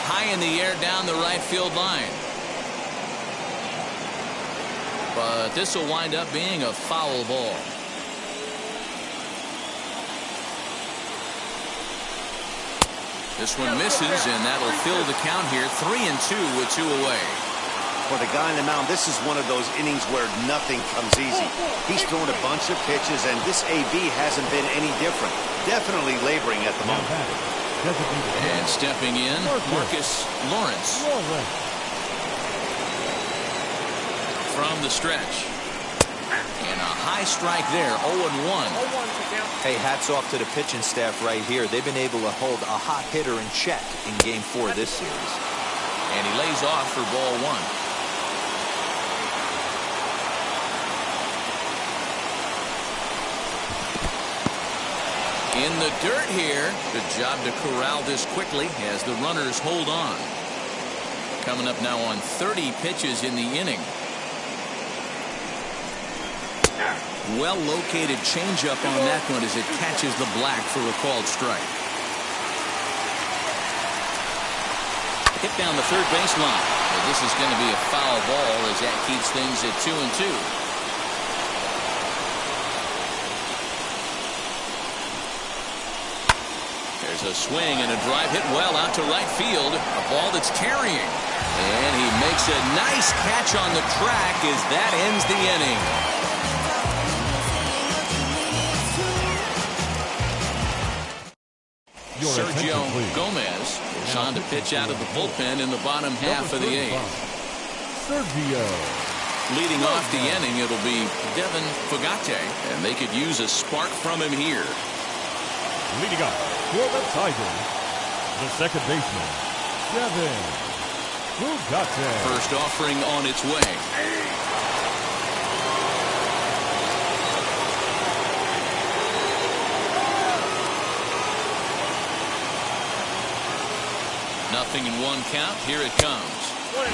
High in the air down the right field line. But this will wind up being a foul ball. This one misses, and that'll fill the count here. 3-2 with 2 away. For the guy on the mound, this is one of those innings where nothing comes easy. He's thrown a bunch of pitches, and this AB hasn't been any different. Definitely laboring at the moment. And stepping in, Marcus Lawrence. From the stretch. And a high strike there, 0-1. Hey, hats off to the pitching staff right here. They've been able to hold a hot hitter in check in Game 4 of this series. And he lays off for ball 1. In the dirt here. Good job to corral this quickly as the runners hold on. Coming up now on 30 pitches in the inning. Well located changeup on that one as it catches the black for a called strike. Hit down the third baseline. This is going to be a foul ball as that keeps things at 2-2. There's a swing and a drive hit well out to right field. A ball that's carrying. And he makes a nice catch on the track as that ends the inning. Sergio Gomez is on to pitch out of the bullpen in the bottom half of the 8th. Sergio. Leading off the inning, it'll be Devin Fagate, and they could use a spark from him here. Leading up for the Tigers, the second baseman, Devin Fagate. First offering on its way. Nothing in 1 count. Here it comes. 1-1.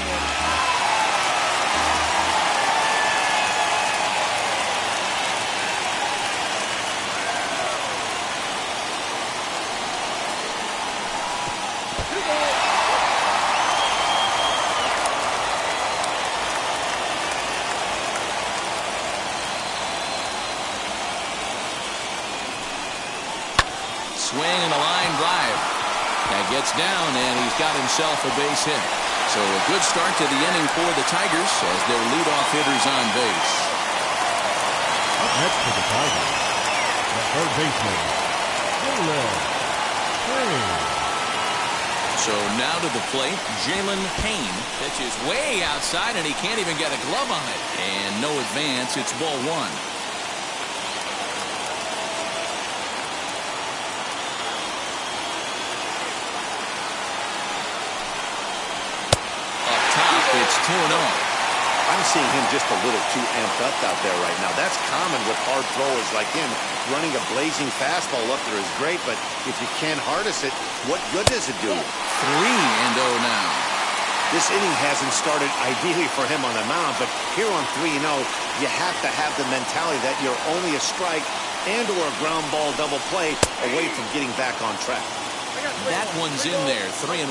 Swing and a line drive. That gets down, and he's got himself a base hit. So a good start to the inning for the Tigers as their leadoff hitter's on base. Up next for the Tigers, the third baseman, Jalen Payne. So now to the plate, Jalen Payne pitches way outside, and he can't even get a glove on it. And no advance. It's ball 1. It's 2-0. I'm seeing him just a little too amped up out there right now. That's common with hard throwers like him. Running a blazing fastball up there is great, but if you can't harness it, what good does it do? 3-0 now. This inning hasn't started ideally for him on the mound, but here on 3-0, you have to have the mentality that you're only a strike and or a ground ball double play away from getting back on track. That one's in there, 3-1.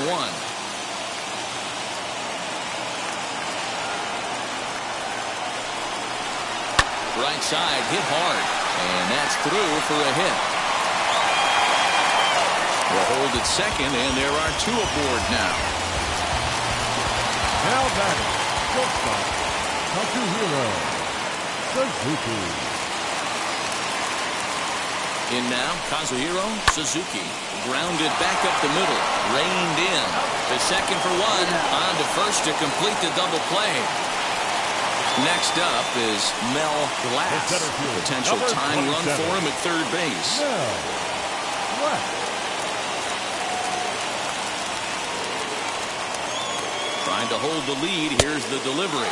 Right side hit hard, and that's through for a hit. We'll hold at second, and there are 2 aboard now. Now batting, shortstop, Katsuhiro Suzuki. In now, Kazuhiro Suzuki. Grounded back up the middle. Reined in. To second for one. On to first to complete the double play. Next up is Mel Glass. Potential tying run for him at third base. Trying to hold the lead. Here's the delivery.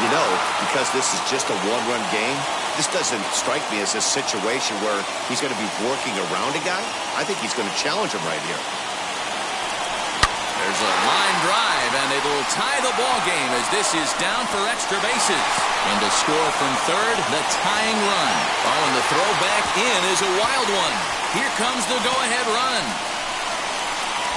You know, because this is just a one-run game, this doesn't strike me as a situation where he's going to be working around a guy. I think he's going to challenge him right here. There's a line drive, and it'll tie the ball game as this is down for extra bases. And to score from third, the tying run. Oh, and the throw back in is a wild one. Here comes the go-ahead run.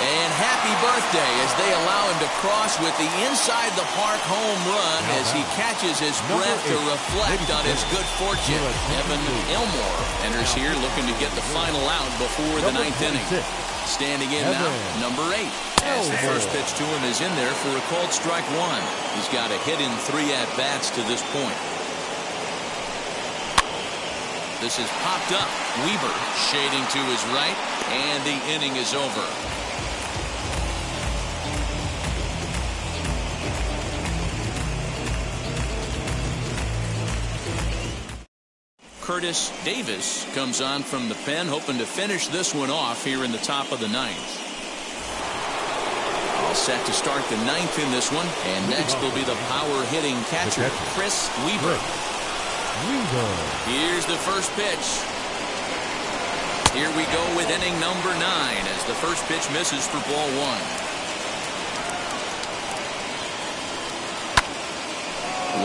And happy birthday as they allow him to cross with the inside-the-park home run as he catches his breath to reflect on his good fortune. Evan Elmore enters here looking to get the final out before the ninth inning. Standing in now, number 8. As the first pitch to him is in there for a called strike one. He's got a hit in 3 at-bats to this point. This is popped up. Weaver shading to his right, and the inning is over. Curtis Davis comes on from the pen, hoping to finish this one off here in the top of the ninth. All set to start the ninth in this one, and next will be the power-hitting catcher, Chris Weaver. Here's the first pitch. Here we go with inning number 9 as the first pitch misses for ball 1.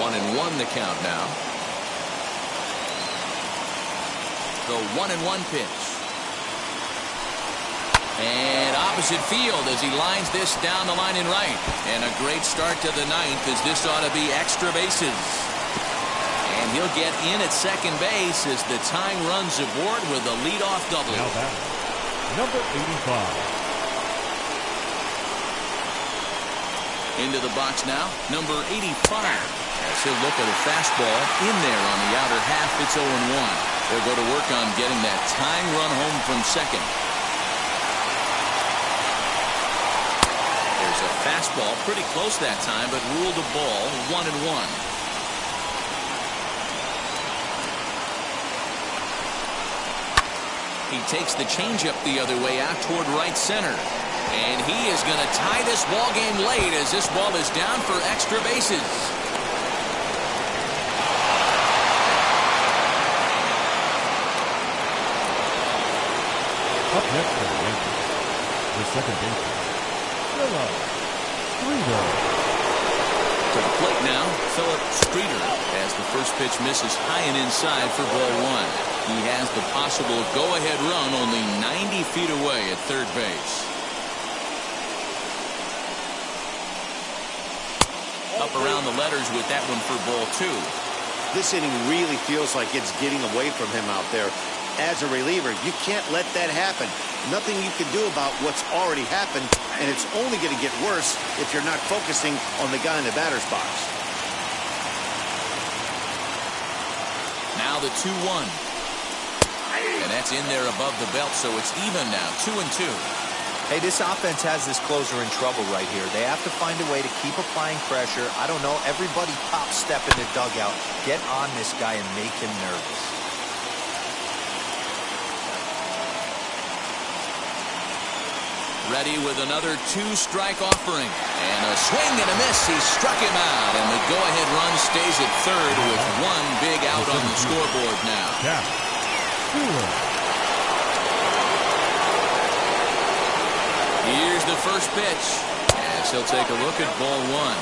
1-1 the count now. The 1-1 pitch. And opposite field as he lines this down the line in right. And a great start to the ninth as this ought to be extra bases. And he'll get in at second base as the tying runs aboard with a leadoff double. Now batting, number 85. Into the box now, number 85. As he'll look at a fastball in there on the outer half. It's 0-1. They'll go to work on getting that tying run home from second. There's a fastball pretty close that time, but ruled a ball 1-1. He takes the changeup the other way out toward right center. And he is going to tie this ball game late as this ball is down for extra bases. Up next for the Yankees, the second baseman, Philip Streeter. To the plate now, Philip Streeter, as the first pitch misses high and inside for ball 1. He has the possible go-ahead run only 90 feet away at third base. Up around the letters with that one for ball 2. This inning really feels like it's getting away from him out there. As a reliever, you can't let that happen. Nothing you can do about what's already happened, and it's only going to get worse if you're not focusing on the guy in the batter's box. Now the 2-1. And that's in there above the belt, so it's even now, 2-2. Hey, this offense has this closer in trouble right here. They have to find a way to keep applying pressure. I don't know, everybody pop step in the dugout. Get on this guy and make him nervous. Ready with another 2-strike offering. And a swing and a miss. He struck him out. And the go-ahead run stays at third with one big out on the scoreboard now. Here's the first pitch. As he'll take a look at ball 1.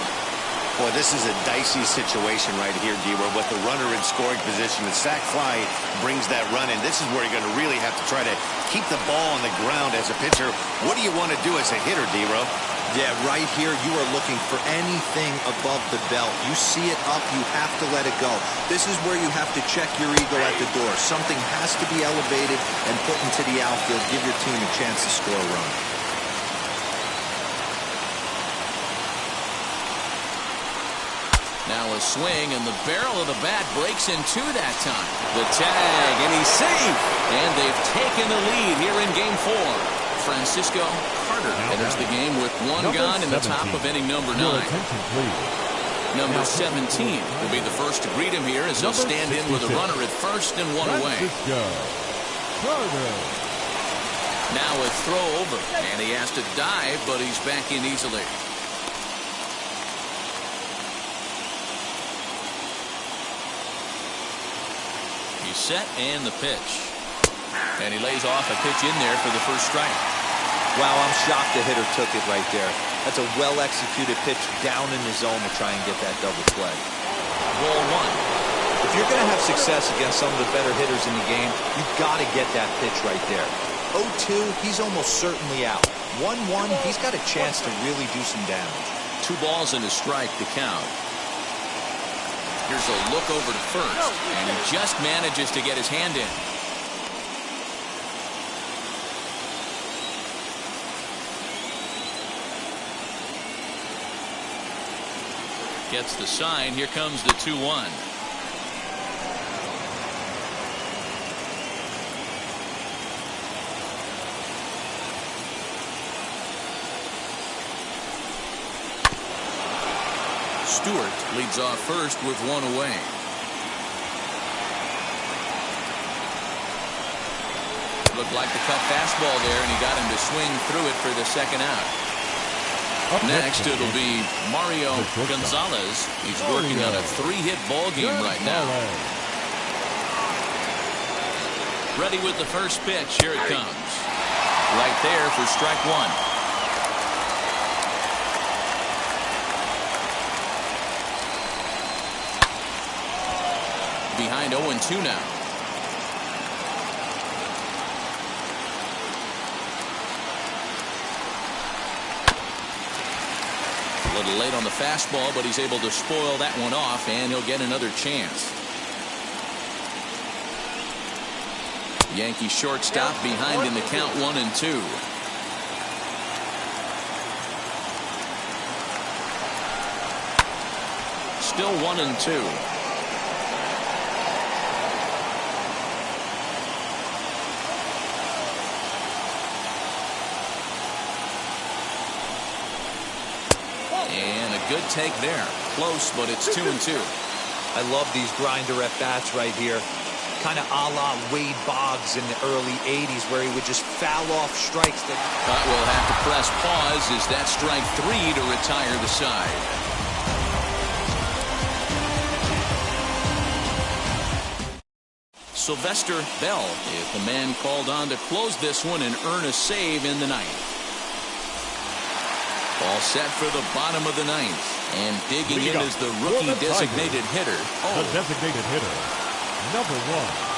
Boy, this is a dicey situation right here, D-Row, with the runner in scoring position. The sac fly brings that run in. This is where you're going to really have to try to keep the ball on the ground as a pitcher. What do you want to do as a hitter, D-Row? Yeah, right here, you are looking for anything above the belt. You see it up, you have to let it go. This is where you have to check your ego at the door. Something has to be elevated and put into the outfield. Give your team a chance to score a run. Now a swing, and the barrel of the bat breaks in two that time. The tag, and he's safe. And they've taken the lead here in Game 4. Francisco Carter enters the game with one gone in the top of inning number 9. Number 17 will be the first to greet him here as he'll stand in with a runner at first and one away. Now a throw over, and he has to dive, but he's back in easily. He's set and the pitch. And he lays off a pitch in there for the first strike. Wow, I'm shocked the hitter took it right there. That's a well-executed pitch down in the zone to try and get that double play. Ball 1. If you're going to have success against some of the better hitters in the game, you've got to get that pitch right there. 0-2, he's almost certainly out. 1-1, he's got a chance to really do some damage. 2 balls and a strike to count. Here's a look over to first, and he just manages to get his hand in. Gets the sign. Here comes the 2-1. Stewart leads off first with one away. Looked like the cut fastball there, and he got him to swing through it for the second out. Next, it'll be Mario Gonzalez. He's working on a 3-hit ball game right now. Ready with the first pitch. Here it comes. Right there for strike 1. Behind 0-2 now. A little late on the fastball, but he's able to spoil that one off, and he'll get another chance. Yankee shortstop behind in the count 1-2. Still 1-2. Good take there. Close, but it's 2-2. I love these grinder at bats right here. Kind of a la Wade Boggs in the early 80s where he would just foul off strikes. But we'll have to press pause as that strike 3 to retire the side. Sylvester Bell is the man called on to close this one and earn a save in the 9th. All set for the bottom of the 9th. And digging in is the rookie designated hitter. The designated hitter, number 1.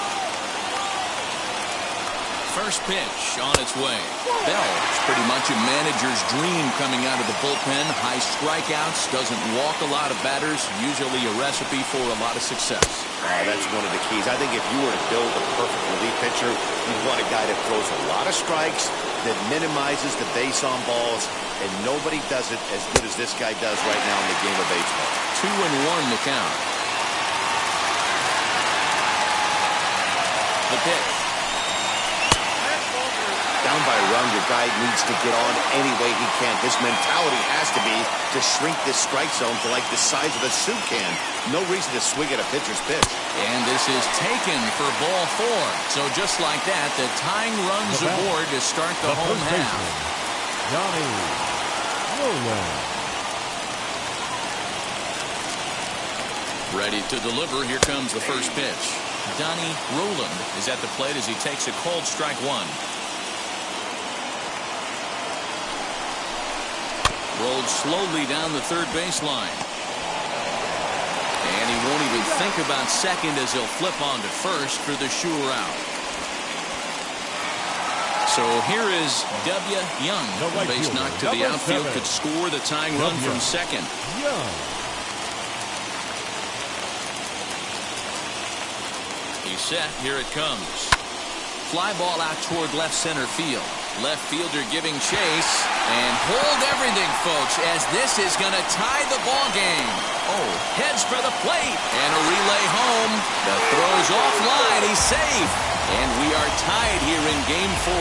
First pitch on its way. Bell is pretty much a manager's dream coming out of the bullpen. High strikeouts, doesn't walk a lot of batters. Usually a recipe for a lot of success. That's one of the keys. I think if you were to build a perfect relief pitcher, you'd want a guy that throws a lot of strikes, that minimizes the base on balls, and nobody does it as good as this guy does right now in the game of baseball. 2-1 the count. The pitch. Down by a run, your guy needs to get on any way he can. His mentality has to be to shrink this strike zone to like the size of a soup can. No reason to swing at a pitcher's pitch. And this is taken for ball 4. So just like that, the tying runs aboard to start the home half. Johnny Roland. Ready to deliver. Here comes the first pitch. Donnie Roland is at the plate as he takes a cold strike 1. Rolled slowly down the third baseline. And he won't even think about second as he'll flip on to first for the sure out. So here is W. Young. The base knock to the outfield could score the tying run from second. He's set. Here it comes. Fly ball out toward left center field. Left fielder giving chase. And hold everything, folks, as this is going to tie the ball game. Oh, heads for the plate. And a relay home. The throw's offline. He's safe. And we are tied here in game 4.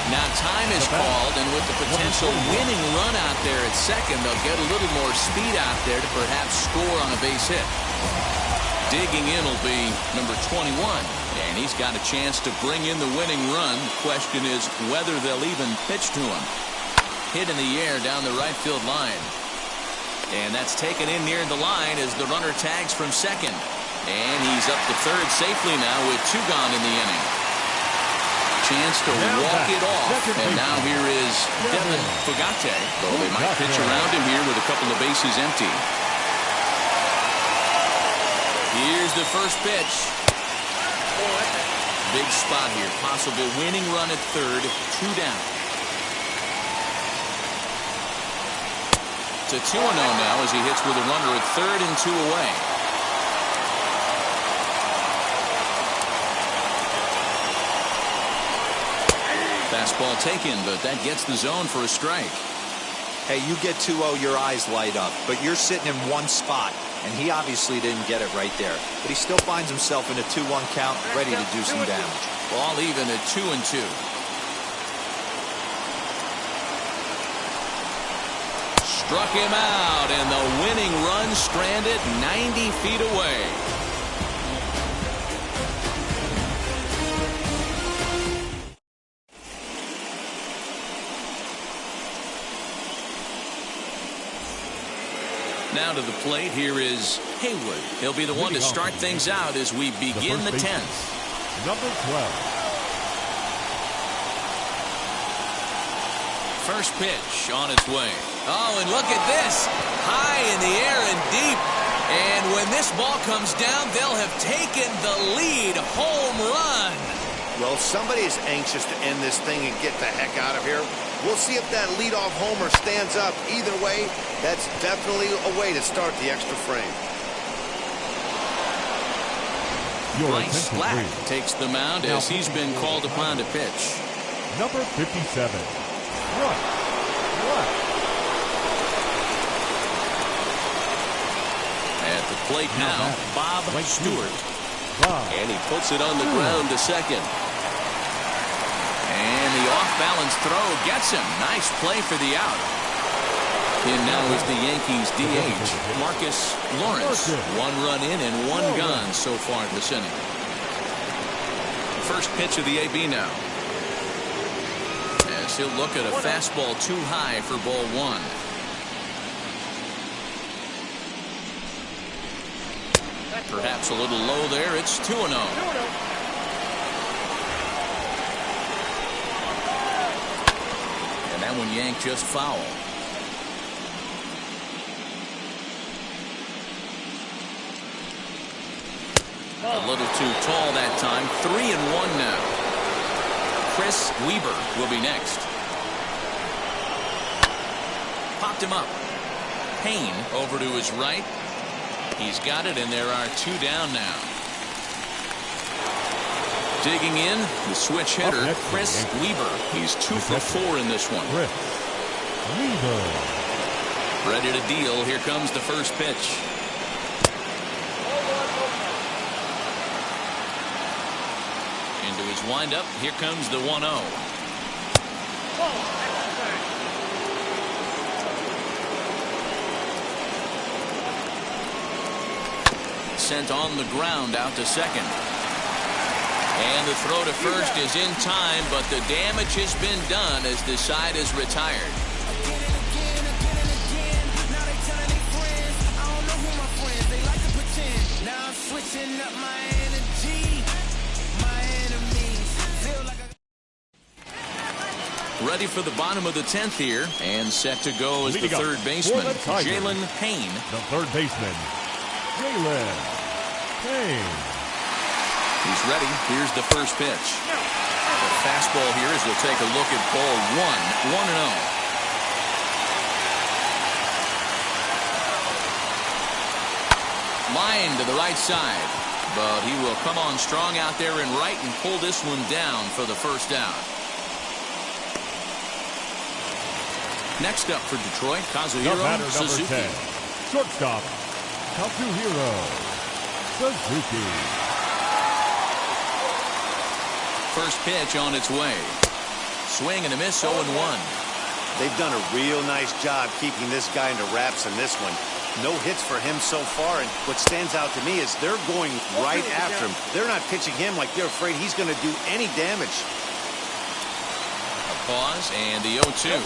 Now time is called, and with the potential winning run out there at second, they'll get a little more speed out there to perhaps score on a base hit. Digging in will be number 21, and he's got a chance to bring in the winning run. The question is whether they'll even pitch to him. Hit in the air down the right field line. And that's taken in near the line as the runner tags from second. And he's up to third safely now with 2 gone in the inning. Chance to walk it off. And now here is Devin Fugate. Though they might pitch around him here with a couple of bases empty. Here's the first pitch. Big spot here. Possible winning run at third. 2 down. To 2-0 now as he hits with a runner at third and 2 away. Fastball taken, but that gets the zone for a strike. Hey, you get 2-0, your eyes light up, but you're sitting in one spot, and he obviously didn't get it right there. But he still finds himself in a 2-1 count, ready to do some damage. Ball even at 2-2. Struck him out, and the winning run stranded 90 feet away. Now to the plate, here is Hayward. He'll be the one to start things out as we begin the 10th. Number 12. First pitch on its way. Oh, and look at this. High in the air and deep. And when this ball comes down, they'll have taken the lead. Home run. Well, somebody is anxious to end this thing and get the heck out of here. We'll see if that leadoff homer stands up. Either way, that's definitely a way to start the extra frame. Bryce Black takes the mound as he's been called upon to pitch. Number 57. Right. At the plate now, Bob Stewart. And he puts it on the ground to second. And the off-balance throw gets him. Nice play for the out. In now is the Yankees DH, Marcus Lawrence. 1 run in and 1 gone so far this inning. First pitch of the AB now. As he'll look at a fastball too high for ball 1. Perhaps a little low there. It's 2-0. And that one yanked just foul. A little too tall that time. 3-1 now. Chris Weber will be next. Popped him up. Payne over to his right. He's got it, and there are 2 down now. Digging in, the switch hitter, Chris Weber. He's 2 for 4 in this one. Chris Weber. Ready to deal. Here comes the first pitch. Into his windup. Here comes the 1-0. Sent on the ground out to second. And the throw to first is in time, but the damage has been done as the side is retired. Ready for the bottom of the 10th here, and set to go as the third baseman, Jalen Payne. The third baseman, Jalen Payne. He's ready. Here's the first pitch. The fastball here as we'll take a look at ball 1. 1-0. Line to the right side, but he will come on strong out there in right and pull this one down for the first out. Next up for Detroit, Kazuhiro Suzuki. 10. Shortstop, Kazuhiro Suzuki. First pitch on its way. swing and a miss, 0-1. They've done a real nice job keeping this guy into wraps in this one. No hits for him so far, and what stands out to me is they're going right after him. They're not pitching him like they're afraid he's going to do any damage. A pause, and the 0-2.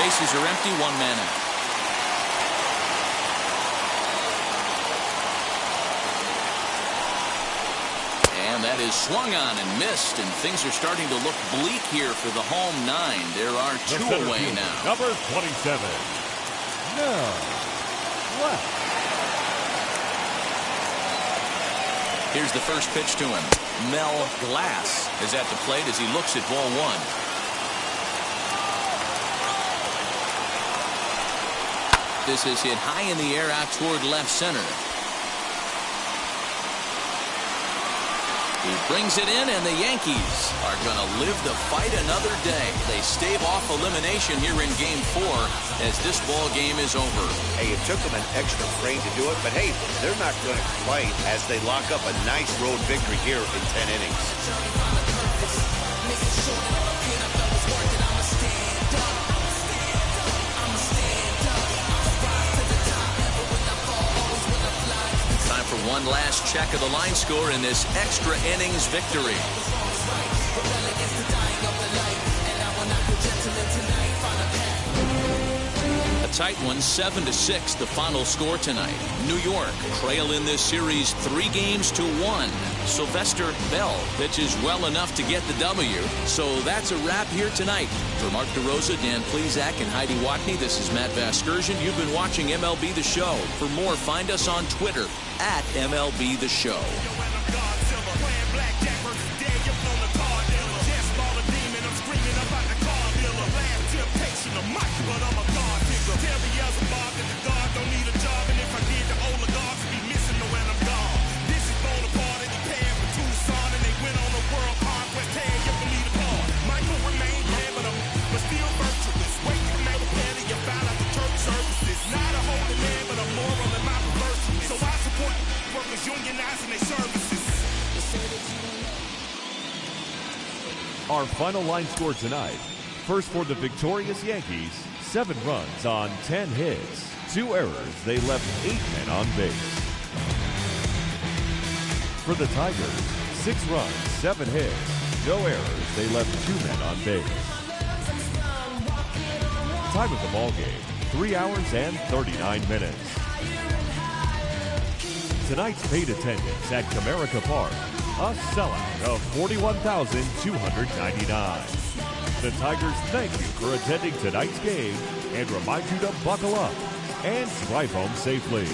Bases are empty, 1 man out. And that is swung on and missed, and things are starting to look bleak here for the home 9. There are 2 away now. Number 27. No. Left. Here's the first pitch to him. Mel Glass is at the plate as he looks at ball 1. This is hit high in the air out toward left center. He brings it in, and the Yankees are going to live the fight another day. They stave off elimination here in Game 4 as this ball game is over. Hey, it took them an extra frame to do it, but hey, they're not going to complain as they lock up a nice road victory here in 10 innings. For one last check of the line score in this extra innings victory. A tight one, 7-6, the final score tonight. New York trail in this series 3-1. Sylvester Bell pitches well enough to get the W. So that's a wrap here tonight. For Mark DeRosa, Dan Plesac, and Heidi Watney, this is Matt Vasgersian. You've been watching MLB The Show. For more, find us on Twitter at MLB The Show. Our final line score tonight. First for the victorious Yankees, 7 runs on 10 hits. 2 errors, they left 8 men on base. For the Tigers, 6 runs, 7 hits. No errors, they left 2 men on base. Time of the ball game, 3 hours and 39 minutes. Tonight's paid attendance at Comerica Park, a sellout of 41,299. The Tigers thank you for attending tonight's game and remind you to buckle up and drive home safely.